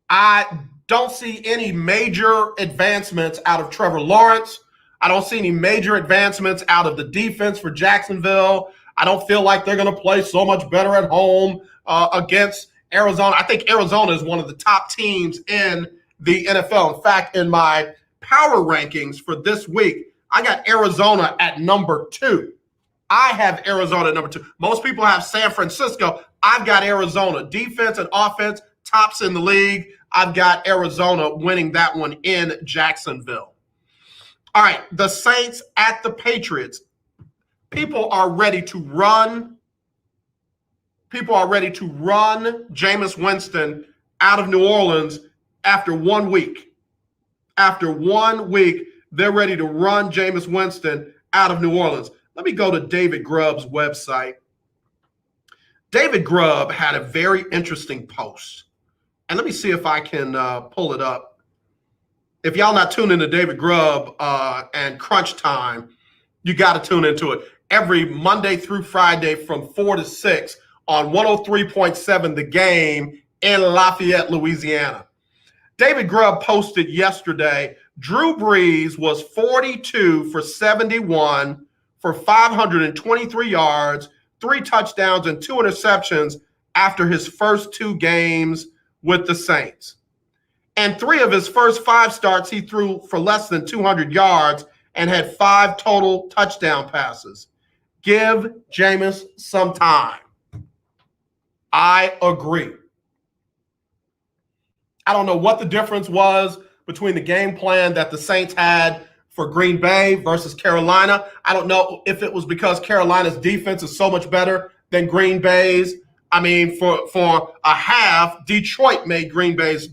I don't see any major advancements out of Trevor Lawrence. I don't see any major advancements out of the defense for Jacksonville. I don't feel like they're going to play so much better at home against Arizona. I think Arizona is one of the top teams in the NFL. In fact, in my power rankings for this week, I got Arizona at number 2. I have Arizona at number 2. Most people have San Francisco. I've got Arizona. Defense and offense, tops in the league. I've got Arizona winning that one in Jacksonville. All right, the Saints at the Patriots. People are ready to run. Jameis Winston out of New Orleans after 1 week. After 1 week, they're ready to run Jameis Winston out of New Orleans. Let me go to David Grubb's website. David Grubb had a very interesting post. And let me see if I can pull it up. If y'all not tuned into David Grubb and Crunch Time, you got to tune into it. Every Monday through Friday from 4 to 6 on 103.7 The Game in Lafayette, Louisiana. David Grubb posted yesterday, Drew Brees was 42 for 71 for 523 yards, 3 touchdowns and 2 interceptions after his first 2 games with the Saints. And 3 of his first 5 starts, he threw for less than 200 yards and had 5 total touchdown passes. Give Jameis some time. I agree. I don't know what the difference was between the game plan that the Saints had for Green Bay versus Carolina. I don't know if it was because Carolina's defense is so much better than Green Bay's. I mean, for a half, Detroit made Green Bay's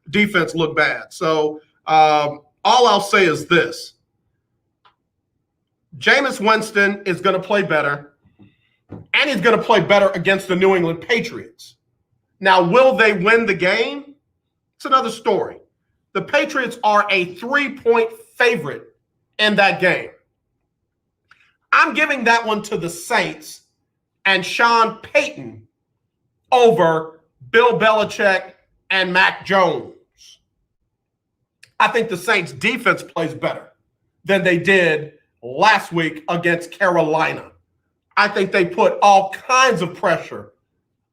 defense look bad. So all I'll say is this. Jameis Winston is going to play better, and he's going to play better against the New England Patriots. Now, will they win the game? It's another story. The Patriots are a 3-point favorite in that game. I'm giving that one to the Saints and Sean Payton over Bill Belichick and Mac Jones. I think the Saints defense plays better than they did last week against Carolina. I think they put all kinds of pressure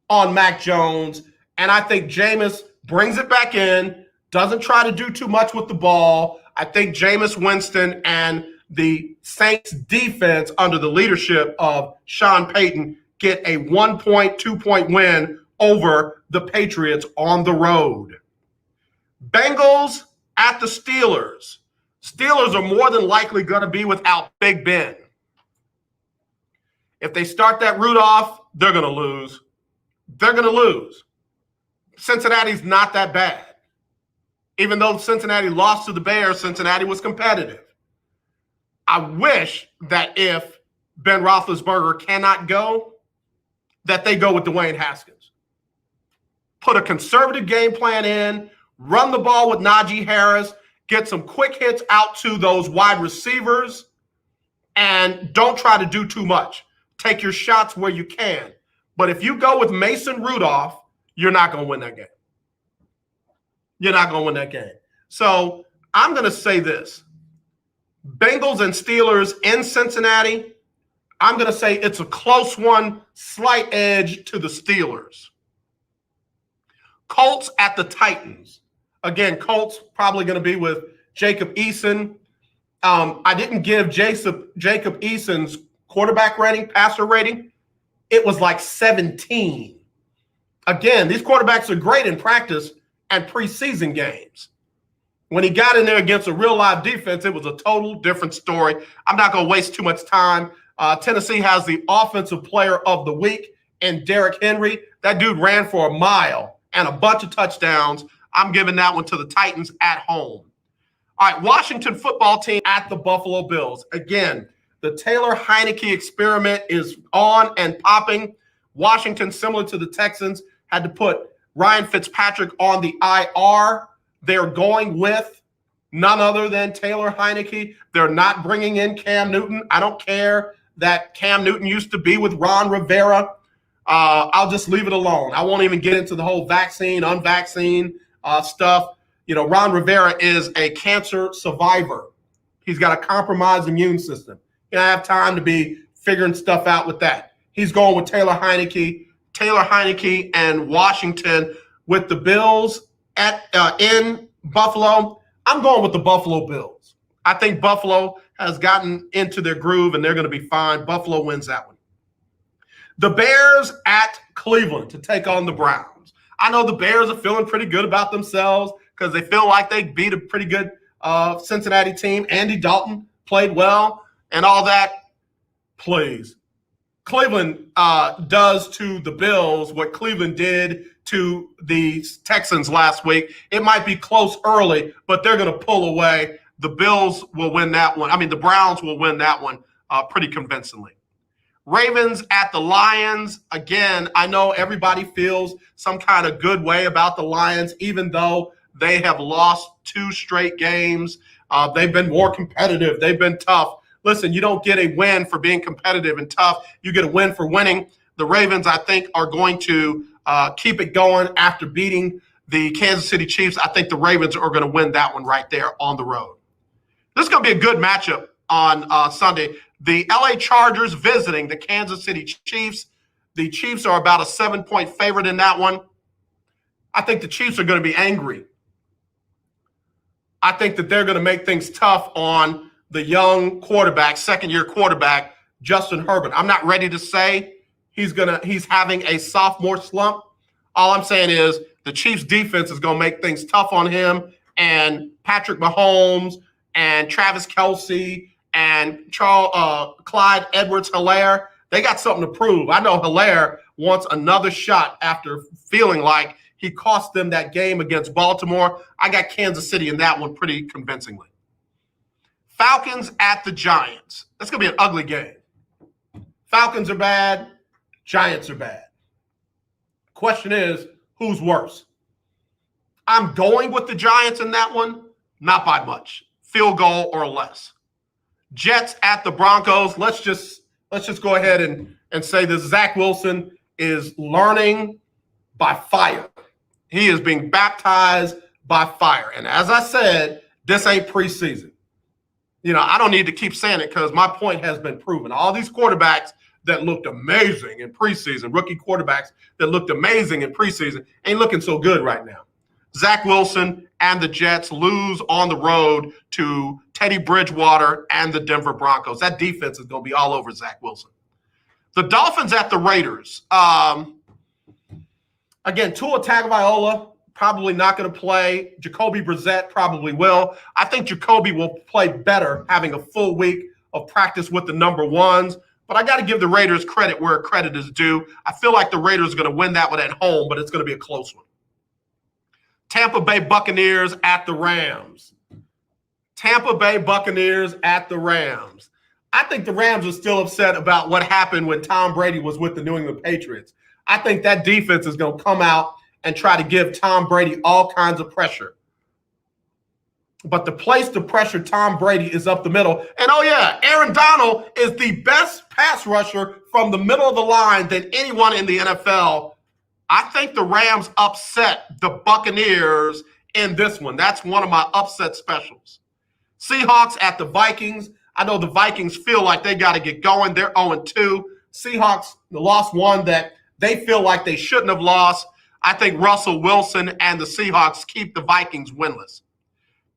on Mac Jones, and I think Jameis brings it back in, doesn't try to do too much with the ball. I think Jameis Winston and the Saints defense under the leadership of Sean Payton get a 1-point, 2-point win over the Patriots on the road. Bengals at the Steelers. Steelers are more than likely going to be without Big Ben. If they start that route off, they're going to lose. They're going to lose. Cincinnati's not that bad. Even though Cincinnati lost to the Bears, Cincinnati was competitive. I wish that if Ben Roethlisberger cannot go, that they go with Dwayne Haskins. Put a conservative game plan in, run the ball with Najee Harris, get some quick hits out to those wide receivers, and don't try to do too much. Take your shots where you can. But if you go with Mason Rudolph, you're not going to win that game. You're not going to win that game. So I'm going to say this. Bengals and Steelers in Cincinnati, I'm going to say it's a close one, slight edge to the Steelers. Colts at the Titans. Again, Colts probably going to be with Jacob Eason. I didn't give Jacob Eason's quarterback rating, passer rating. It was like 17. Again, these quarterbacks are great in practice and preseason games. When he got in there against a real live defense, it was a total different story. I'm not going to waste too much time. Tennessee has the offensive player of the week in Derrick Henry. That dude ran for a mile and a bunch of touchdowns. I'm giving that one to the Titans at home. All right, Washington football team at the Buffalo Bills. Again, the Taylor Heineke experiment is on and popping. Washington, similar to the Texans, had to put Ryan Fitzpatrick on the IR. They're going with none other than Taylor Heineke. They're not bringing in Cam Newton. I don't care that Cam Newton used to be with Ron Rivera. I'll just leave it alone. I won't even get into the whole vaccine, unvaccine stuff. You know, Ron Rivera is a cancer survivor. He's got a compromised immune system. You don't have time to be figuring stuff out with that. He's going with Taylor Heineke and Washington with the Bills in Buffalo. I'm going with the Buffalo Bills. I think Buffalo has gotten into their groove, and they're going to be fine. Buffalo wins that one. The Bears at Cleveland to take on the Browns. I know the Bears are feeling pretty good about themselves because they feel like they beat a pretty good Cincinnati team. Andy Dalton played well and all that. Please. Cleveland does to the Bills what Cleveland did to the Texans last week. It might be close early, but they're going to pull away. The Bills will win that one. I mean, the Browns will win that one pretty convincingly. Ravens at the Lions. Again, I know everybody feels some kind of good way about the Lions, even though they have lost 2 straight games. They've been more competitive. They've been tough. Listen, you don't get a win for being competitive and tough. You get a win for winning. The Ravens, I think, are going to keep it going after beating the Kansas City Chiefs. I think the Ravens are going to win that one right there on the road. This is going to be a good matchup on Sunday. The LA Chargers visiting the Kansas City Chiefs. The Chiefs are about a 7-point favorite in that one. I think the Chiefs are going to be angry. I think that they're going to make things tough on the young quarterback, second-year quarterback, Justin Herbert. I'm not ready to say he's having a sophomore slump. All I'm saying is the Chiefs' defense is going to make things tough on him, and Patrick Mahomes and Travis Kelce and Clyde Edwards-Helaire, they got something to prove. I know Helaire wants another shot after feeling like he cost them that game against Baltimore. I got Kansas City in that one pretty convincingly. Falcons at the Giants. That's going to be an ugly game. Falcons are bad. Giants are bad. Question is, who's worse? I'm going with the Giants in that one, not by much. Field goal or less. Jets at the Broncos. Let's just go ahead and say that Zach Wilson is learning by fire. He is being baptized by fire. And as I said, this ain't preseason. I don't need to keep saying it because my point has been proven. All these quarterbacks that looked amazing in preseason, rookie quarterbacks that looked amazing in preseason, ain't looking so good right now. Zach Wilson and the Jets lose on the road to Teddy Bridgewater and the Denver Broncos. That defense is going to be all over Zach Wilson. The Dolphins at the Raiders. Again, Tua Tagovailoa probably not going to play. Jacoby Brissett probably will. I think Jacoby will play better having a full week of practice with the number ones. But I got to give the Raiders credit where credit is due. I feel like the Raiders are going to win that one at home, but it's going to be a close one. Tampa Bay Buccaneers at the Rams. Tampa Bay Buccaneers at the Rams. I think the Rams are still upset about what happened when Tom Brady was with the New England Patriots. I think that defense is going to come out and try to give Tom Brady all kinds of pressure. But the place to pressure Tom Brady is up the middle. And oh yeah, Aaron Donald is the best pass rusher from the middle of the line than anyone in the NFL. I think the Rams upset the Buccaneers in this one. That's one of my upset specials. Seahawks at the Vikings. I know the Vikings feel like they got to get going. They're 0-2. Seahawks lost one that they feel like they shouldn't have lost. I think Russell Wilson and the Seahawks keep the Vikings winless.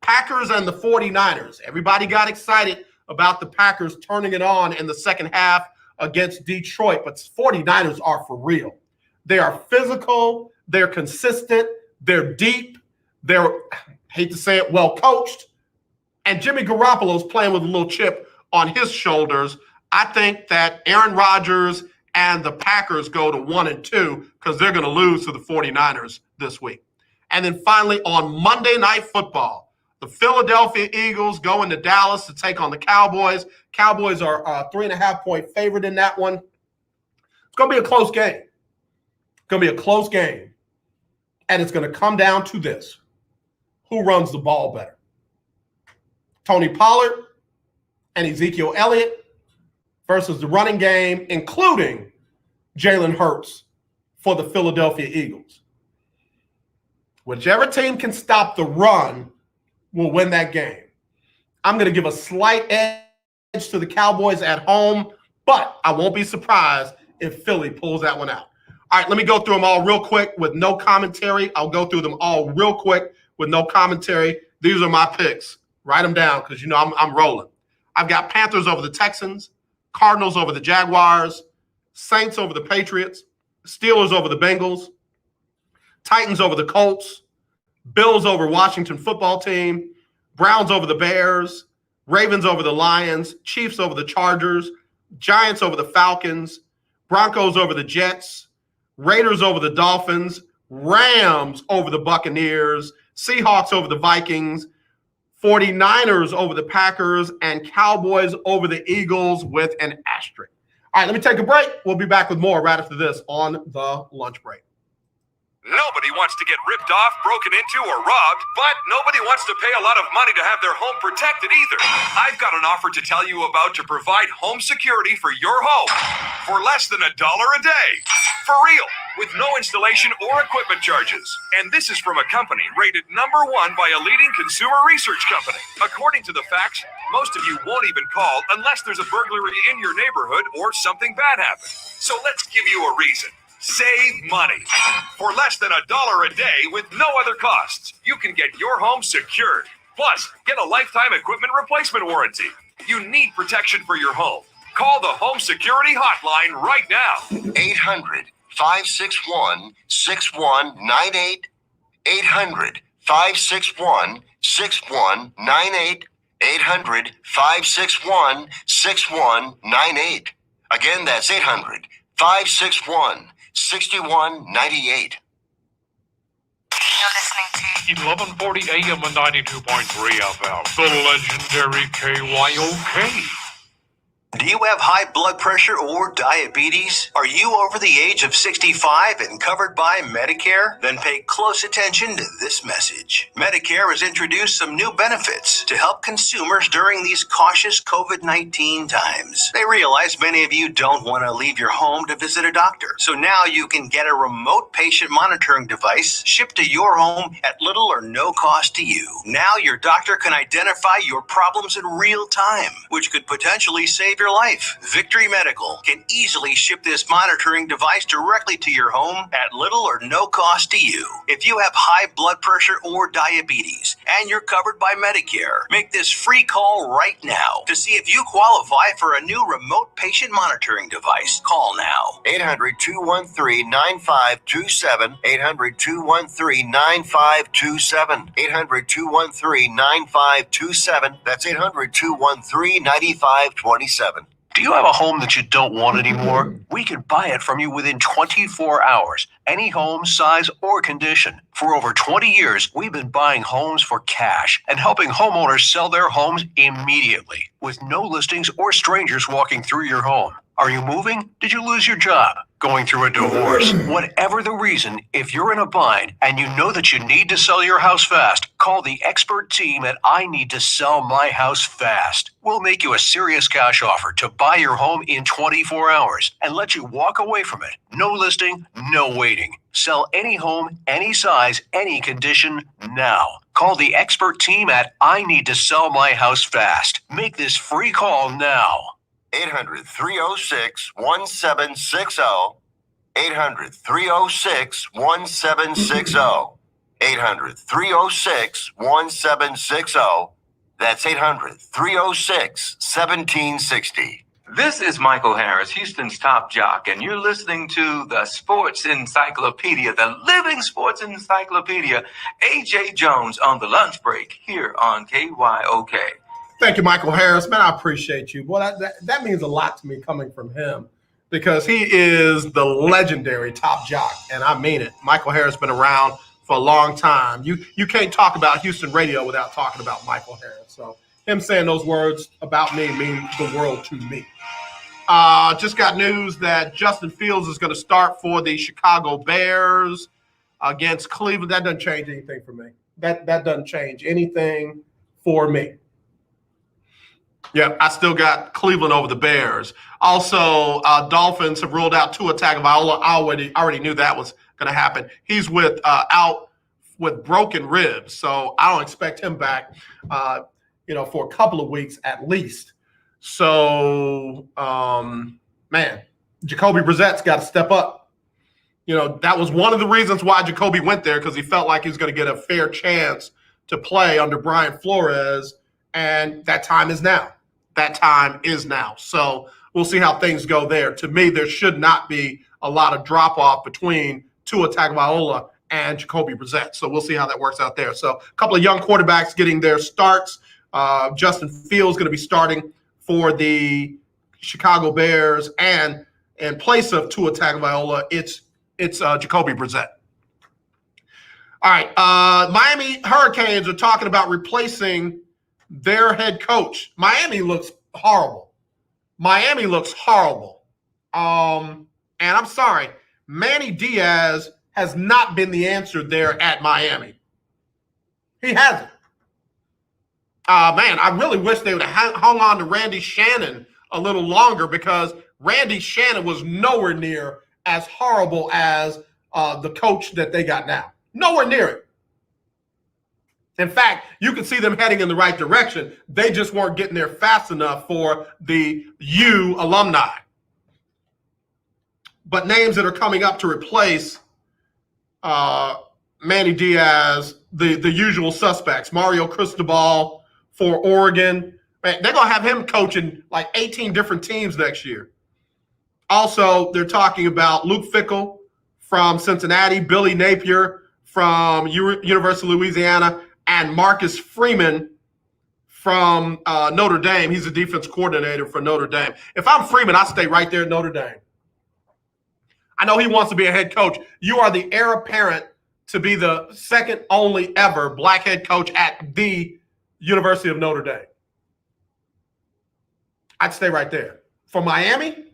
Packers and the 49ers. Everybody got excited about the Packers turning it on in the second half against Detroit, but 49ers are for real. They are physical. They're consistent. They're deep. They're, hate to say it, well coached. And Jimmy Garoppolo's playing with a little chip on his shoulders. I think that Aaron Rodgers and the Packers go to 1-2 because they're going to lose to the 49ers this week. And then finally on Monday Night Football, the Philadelphia Eagles go into Dallas to take on the Cowboys. Cowboys are a 3.5-point favorite in that one. It's going to be a close game. It's going to be a close game. And it's going to come down to this. Who runs the ball better? Tony Pollard and Ezekiel Elliott versus the running game, including Jalen Hurts for the Philadelphia Eagles. Whichever team can stop the run will win that game. I'm going to give a slight edge to the Cowboys at home, but I won't be surprised if Philly pulls that one out. All right, let me go through them all real quick with no commentary. I'll go through them all real quick with no commentary. These are my picks. Write them down because, you know, I'm rolling. I've got Panthers over the Texans, Cardinals over the Jaguars, Saints over the Patriots, Steelers over the Bengals, Titans over the Colts, Bills over Washington football team, Browns over the Bears, Ravens over the Lions, Chiefs over the Chargers, Giants over the Falcons, Broncos over the Jets, Raiders over the Dolphins, Rams over the Buccaneers, Seahawks over the Vikings, 49ers over the Packers, and Cowboys over the Eagles with an asterisk. All right, let me take a break. We'll be back with more right after this on the lunch break. Nobody wants to get ripped off, broken into, or robbed, but nobody wants to pay a lot of money to have their home protected either. I've got an offer to tell you about to provide home security for your home for less than $1 a day. For real, with no installation or equipment charges. And this is from a company rated #1 by a leading consumer research company. According to the facts, most of you won't even call unless there's a burglary in your neighborhood or something bad happened. So let's give you a reason. Save money. For less than $1 a day with no other costs, you can get your home secured. Plus, get a lifetime equipment replacement warranty. You need protection for your home. Call the Home Security Hotline right now. 800-561-6198. 800-561-6198. 800-561-6198. Again, that's 800-561-6198. You're listening to 1140 AM and 92.3 FM. The legendary KYOK. Do you have high blood pressure or diabetes? Are you over the age of 65 and covered by Medicare? Then pay close attention to this message. Medicare has introduced some new benefits to help consumers during these cautious COVID-19 times. They realize many of you don't want to leave your home to visit a doctor. So now you can get a remote patient monitoring device shipped to your home at little or no cost to you. Now your doctor can identify your problems in real time, which could potentially save your life. Victory Medical can easily ship this monitoring device directly to your home at little or no cost to you. If you have high blood pressure or diabetes and you're covered by Medicare, make this free call right now to see if you qualify for a new remote patient monitoring device. Call now. 800-213-9527. 800-213-9527. 800-213-9527. That's 800-213-9527. Do you have a home that you don't want anymore? We can buy it from you within 24 hours, any home, size, or condition. For over 20 years, we've been buying homes for cash and helping homeowners sell their homes immediately, with no listings or strangers walking through your home. Are you moving? Did you lose your job? Going through a divorce? Whatever the reason, if you're in a bind and you know that you need to sell your house fast, call the expert team at I Need to Sell My House Fast. We'll make you a serious cash offer to buy your home in 24 hours and let you walk away from it. No listing, no waiting. Sell any home, any size, any condition now. Call the expert team at I Need to Sell My House Fast. Make this free call now. 800-306-1760. 800-306-1760. 800-306-1760. That's 800-306-1760. This is Michael Harris, Houston's top jock, and you're listening to the Sports Encyclopedia, the living Sports Encyclopedia, AJ Jones on the lunch break here on KYOK. Thank you, Michael Harris. Man, I appreciate you. Boy, that means a lot to me coming from him because he is the legendary top jock, and I mean it. Michael Harris has been around for a long time. You can't talk about Houston radio without talking about Michael Harris. So him saying those words about me mean the world to me. Just got news that Justin Fields is going to start for the Chicago Bears against Cleveland. That doesn't change anything for me. That doesn't change anything for me. Yeah, I still got Cleveland over the Bears. Also, Dolphins have ruled out Tua Tagovailoa. I already knew that was going to happen. He's out with broken ribs, so I don't expect him back, for a couple of weeks at least. So, Jacoby Brissett's got to step up. That was one of the reasons why Jacoby went there, because he felt like he was going to get a fair chance to play under Brian Flores, and that time is now. So we'll see how things go there. To me, there should not be a lot of drop-off between Tua Tagovailoa and Jacoby Brissett. So we'll see how that works out there. So a couple of young quarterbacks getting their starts. Justin Fields going to be starting for the Chicago Bears, and in place of Tua Tagovailoa, it's Jacoby Brissett. All right, Miami Hurricanes are talking about replacing their head coach. Miami looks horrible. And I'm sorry, Manny Diaz has not been the answer there at Miami. He hasn't. Man, I really wish they would have hung on to Randy Shannon a little longer, because Randy Shannon was nowhere near as horrible as the coach that they got now. Nowhere near it. In fact, you can see them heading in the right direction. They just weren't getting there fast enough for the U alumni. But names that are coming up to replace Manny Diaz, the usual suspects. Mario Cristobal for Oregon. Man, they're going to have him coaching like 18 different teams next year. Also, they're talking about Luke Fickell from Cincinnati, Billy Napier from University of Louisiana, and Marcus Freeman from Notre Dame. He's a defense coordinator for Notre Dame. If I'm Freeman, I stay right there at Notre Dame. I know he wants to be a head coach. You are the heir apparent to be the second only ever black head coach at the University of Notre Dame. I'd stay right there. For Miami,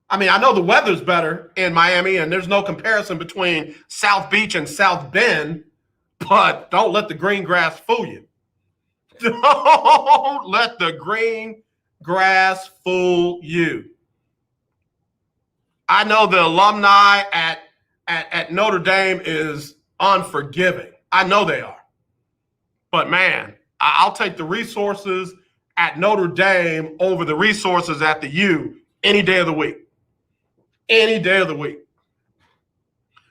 I mean, I know the weather's better in Miami, and there's no comparison between South Beach and South Bend, but don't let the green grass fool you. Don't let the green grass fool you. I know the alumni at Notre Dame is unforgiving. I know they are. But, man, I'll take the resources at Notre Dame over the resources at the U any day of the week. Any day of the week.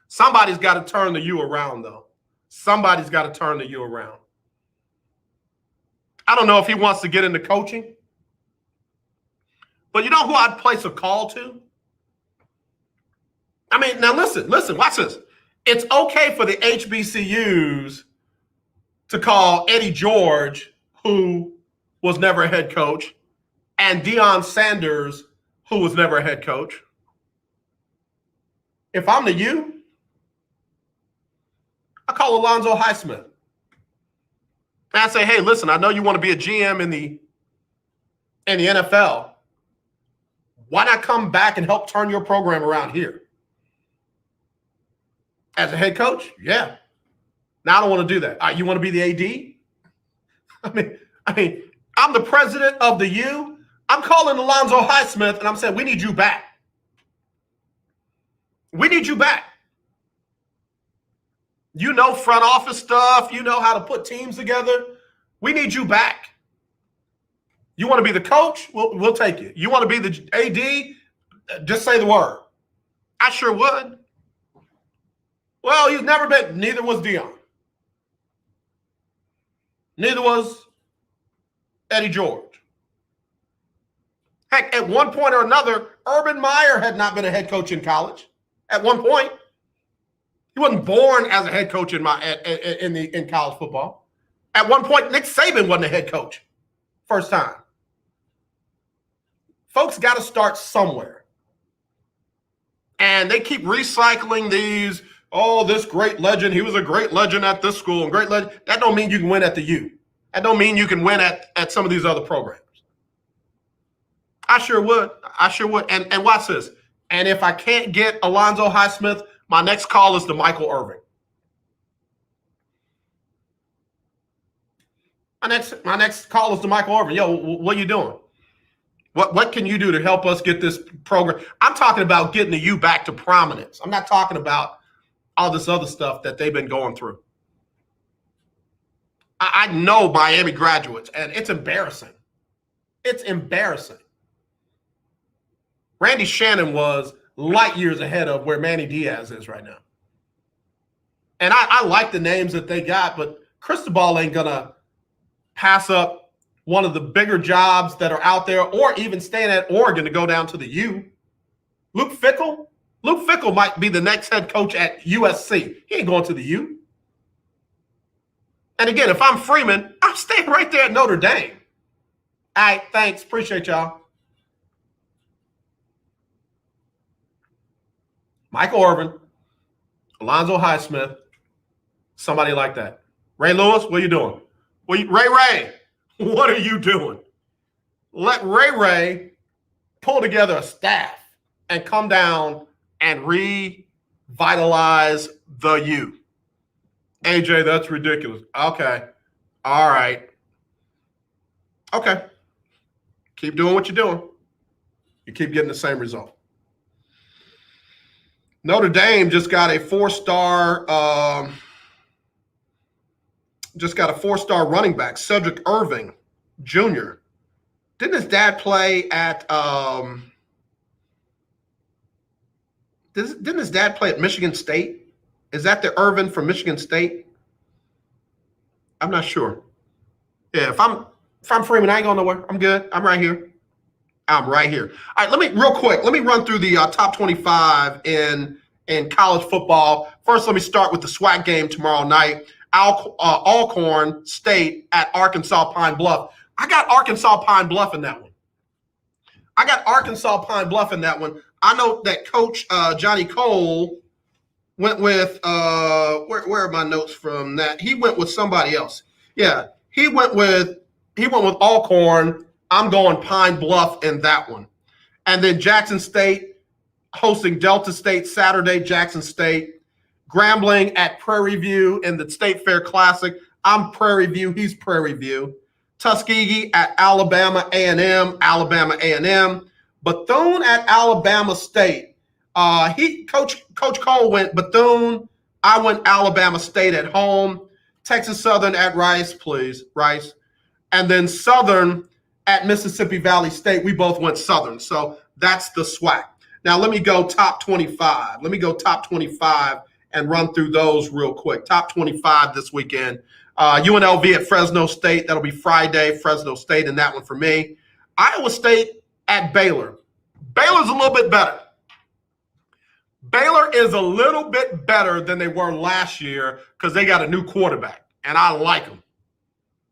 Somebody's got to turn the U around, though. Somebody's got to turn the U around. I don't know if he wants to get into coaching. But you know who I'd place a call to? I mean, now listen, watch this. It's okay for the HBCUs to call Eddie George, who was never a head coach, and Deion Sanders, who was never a head coach. If I'm the U, I call Alonzo Highsmith. And I say, hey, listen, I know you want to be a GM in the NFL. Why not come back and help turn your program around here? As a head coach? Yeah. Now I don't want to do that. All right, you want to be the AD? I mean, I'm the president of the U. I'm calling Alonzo Highsmith and I'm saying, we need you back. We need you back. You know front office stuff. You know how to put teams together. We need you back. You want to be the coach? We'll take you. You want to be the AD? Just say the word. I sure would. Well, he's never been. Neither was Deion. Neither was Eddie George. Heck, at one point or another, Urban Meyer had not been a head coach in college. At one point, he wasn't born as a head coach in college football. At one point, Nick Saban wasn't a head coach. First time. Folks got to start somewhere. And they keep recycling these, this great legend. He was a great legend at this school and great legend. That don't mean you can win at the U. That don't mean you can win at some of these other programs. I sure would. And watch this. And if I can't get Alonzo Highsmith, my next call is to Michael Irvin. My next call is to Michael Irvin. Yo, what are you doing? What can you do to help us get this program? I'm talking about getting the U back to prominence. I'm not talking about all this other stuff that they've been going through. I know Miami graduates, and it's embarrassing. It's embarrassing. Randy Shannon was light years ahead of where Manny Diaz is right now. And I like the names that they got, but Cristobal ain't going to pass up one of the bigger jobs that are out there, or even staying at Oregon to go down to the U. Luke Fickell might be the next head coach at USC. He ain't going to the U. And again, if I'm Freeman, I'm staying right there at Notre Dame. All right, thanks. Appreciate y'all. Michael Irvin, Alonzo Highsmith, somebody like that. Ray Lewis, what are you doing? Ray, what are you doing? Let Ray pull together a staff and come down and vitalize the U. AJ, that's ridiculous. Okay. All right. Okay. Keep doing what you're doing. You keep getting the same result. Notre Dame just got a four-star running back, Cedric Irving Jr. Didn't his dad play at Michigan State? Is that the Irvin from Michigan State? I'm not sure. Yeah, if I'm Freeman, I ain't going nowhere. I'm good. I'm right here. All right, let me run through the top 25 in college football. First, let me start with the SWAC game tomorrow night. Alcorn State at Arkansas Pine Bluff. I got Arkansas Pine Bluff in that one. I know that Coach Johnny Cole went with where are my notes from that? He went with somebody else. Yeah, he went with Alcorn. I'm going Pine Bluff in that one. And then Jackson State hosting Delta State Saturday, Jackson State. Grambling at Prairie View in the State Fair Classic. I'm Prairie View, he's Prairie View. Tuskegee at Alabama A&M, Bethune at Alabama State. Coach Cole went Bethune. I went Alabama State at home. Texas Southern at Rice, please, Rice. And then Southern at Mississippi Valley State. We both went Southern. So that's the SWAC. Now let me go top 25. And run through those real quick. Top 25 this weekend. UNLV at Fresno State. That'll be Friday. Fresno State in that one for me. Iowa State at Baylor. Baylor's a little bit better. Baylor is a little bit better than they were last year because they got a new quarterback, and I like them.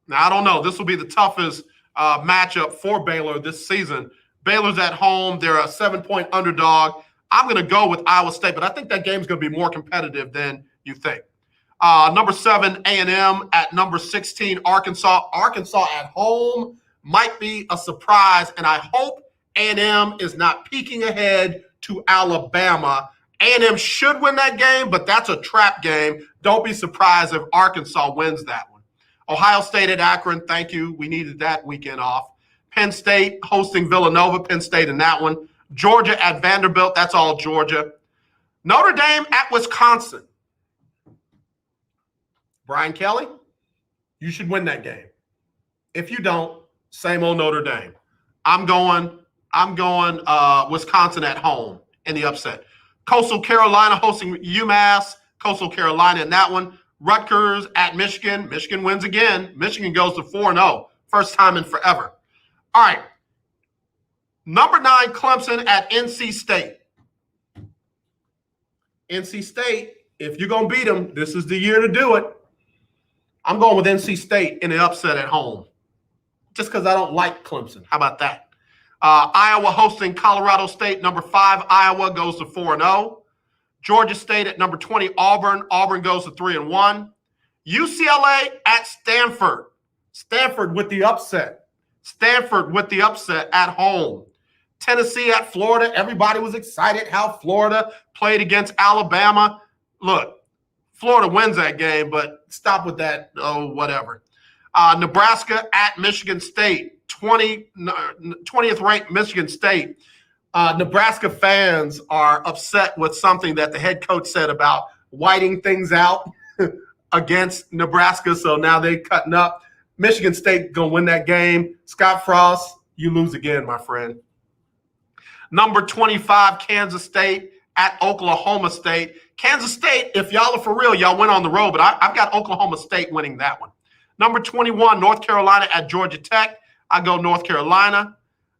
Now, I don't know. This will be the toughest matchup for Baylor this season. Baylor's at home. They're a 7-point underdog. I'm going to go with Iowa State, but I think that game's going to be more competitive than you think. Number 7, A&M at number 16, Arkansas. Arkansas at home might be a surprise, and I hope A&M is not peeking ahead to Alabama. A&M should win that game, but that's a trap game. Don't be surprised if Arkansas wins that one. Ohio State at Akron, thank you. We needed that weekend off. Penn State hosting Villanova, Penn State in that one. Georgia at Vanderbilt, that's all Georgia. Notre Dame at Wisconsin. Brian Kelly, you should win that game. If you don't, same old Notre Dame. I'm going Wisconsin at home in the upset. Coastal Carolina hosting UMass. Coastal Carolina in that one. Rutgers at Michigan. Michigan wins again. Michigan goes to 4-0. First time in forever. All right. Number 9, Clemson at NC State. NC State, if you're going to beat them, this is the year to do it. I'm going with NC State in the upset at home. Just because I don't like Clemson. How about that? Iowa hosting Colorado State. Number 5, Iowa goes to 4-0. Georgia State at number 20, Auburn. Auburn goes to 3-1. UCLA at Stanford. Stanford with the upset. At home. Tennessee at Florida. Everybody was excited how Florida played against Alabama. Look, Florida wins that game, but stop with that. Oh, whatever. Nebraska at Michigan State. 20th ranked Michigan State. Nebraska fans are upset with something that the head coach said about whiting things out against Nebraska. So now they're cutting up. Michigan State going to win that game. Scott Frost, you lose again, my friend. Number 25, Kansas State at Oklahoma State. Kansas State, if y'all are for real, y'all went on the road, but I've got Oklahoma State winning that one. Number 21, North Carolina at Georgia Tech. I go North Carolina.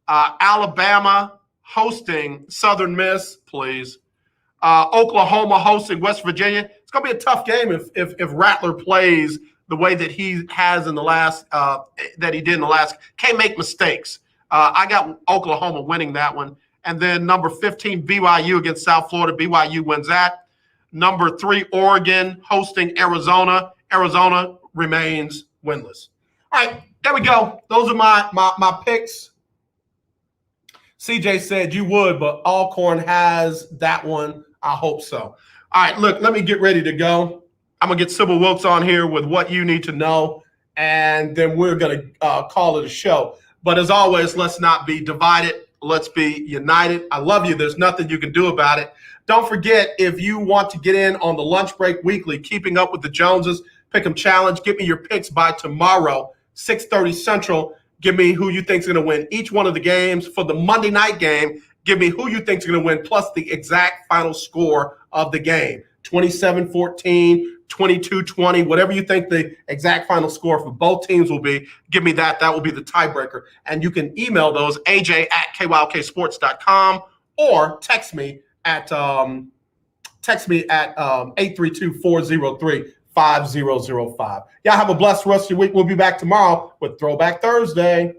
Alabama hosting Southern Miss, please. Oklahoma hosting West Virginia. It's going to be a tough game if Rattler plays the way that he has in the last that he did in the last. Can't make mistakes. I got Oklahoma winning that one. And then number 15, BYU against South Florida. BYU wins that. Number 3, Oregon hosting Arizona. Arizona remains winless. All right, there we go. Those are my picks. CJ said you would, but Alcorn has that one. I hope so. All right, look, let me get ready to go. I'm going to get Sybil Wilkes on here with what you need to know, and then we're going to call it a show. But as always, let's not be divided. Let's be united. I love you. There's nothing you can do about it. Don't forget, if you want to get in on the Lunch Break Weekly, Keeping Up with the Joneses, Pick'em Challenge, give me your picks by tomorrow, 6:30 Central. Give me who you think is going to win each one of the games. For the Monday night game, give me who you think is going to win, plus the exact final score of the game. 27-14, 22-20, whatever you think the exact final score for both teams will be, give me that. That will be the tiebreaker. And you can email those, aj@kyoksports.com, or text me at 832-403-5005. Y'all have a blessed rest of your week. We'll be back tomorrow with Throwback Thursday.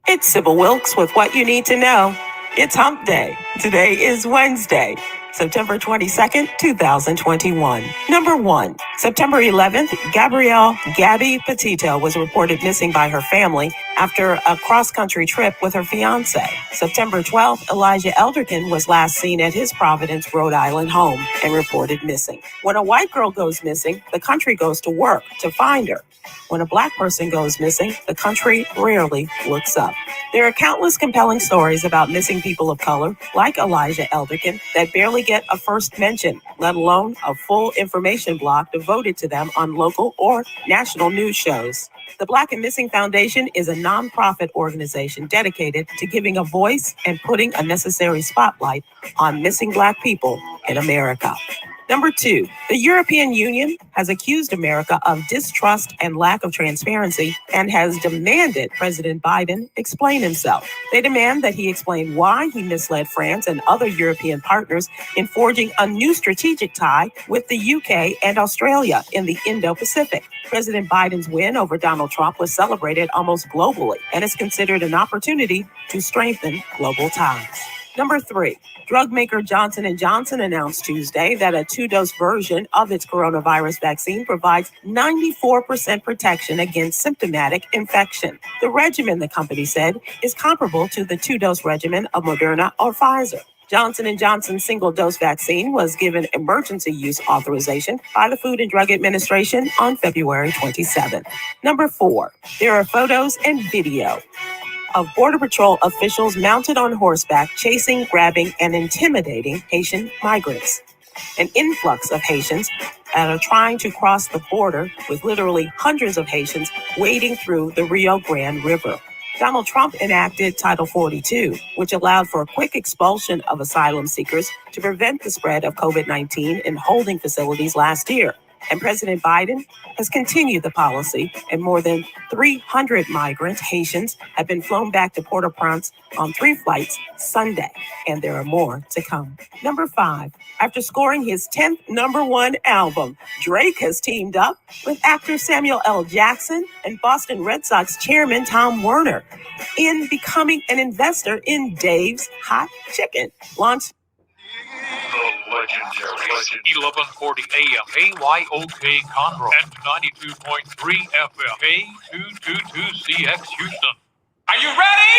It's Sybil Wilkes with what you need to know. It's Hump Day. Today is Wednesday, September 22nd, 2021. Number 1, September 11th, Gabby Petito was reported missing by her family after a cross-country trip with her fiancé. September 12th, Elijah Elderkin was last seen at his Providence, Rhode Island home and reported missing. When a white girl goes missing, the country goes to work to find her. When a black person goes missing, the country rarely looks up. There are countless compelling stories about missing people of color, like Elijah Elderkin, that barely get a first mention, let alone a full information block devoted to them on local or national news shows. The Black and Missing Foundation is a nonprofit organization dedicated to giving a voice and putting a necessary spotlight on missing Black people in America. Number 2, the European Union has accused America of distrust and lack of transparency and has demanded President Biden explain himself. They demand that he explain why he misled France and other European partners in forging a new strategic tie with the UK and Australia in the Indo-Pacific. President Biden's win over Donald Trump was celebrated almost globally and is considered an opportunity to strengthen global ties. Number 3, drug maker Johnson & Johnson announced Tuesday that a 2-dose version of its coronavirus vaccine provides 94% protection against symptomatic infection. The regimen, the company said, is comparable to the 2-dose regimen of Moderna or Pfizer. Johnson & Johnson's single-dose vaccine was given emergency use authorization by the Food and Drug Administration on February 27th. Number 4, there are photos and video of Border Patrol officials mounted on horseback chasing, grabbing, and intimidating Haitian migrants. An influx of Haitians that are trying to cross the border, with literally hundreds of Haitians wading through the Rio Grande River. Donald Trump enacted Title 42, which allowed for a quick expulsion of asylum seekers to prevent the spread of COVID-19 in holding facilities last year. And President Biden has continued the policy, and more than 300 migrant Haitians have been flown back to Port-au-Prince on 3 flights Sunday, and there are more to come. Number 5, after scoring his 10th number 1 album, Drake has teamed up with actor Samuel L. Jackson and Boston Red Sox chairman Tom Werner in becoming an investor in Dave's Hot Chicken, launched The legendary 1140 AM KYOK Conroe and 92.3 FM K222CX Houston. Are you ready?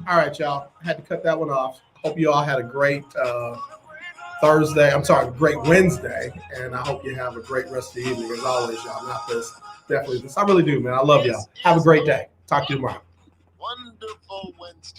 All right, y'all. Had to cut that one off. Hope you all had a great great Wednesday, and I hope you have a great rest of the evening. As always, y'all, not this, definitely this. I really do, man. I love y'all. Have a great day. Talk to you tomorrow. Wonderful Wednesday.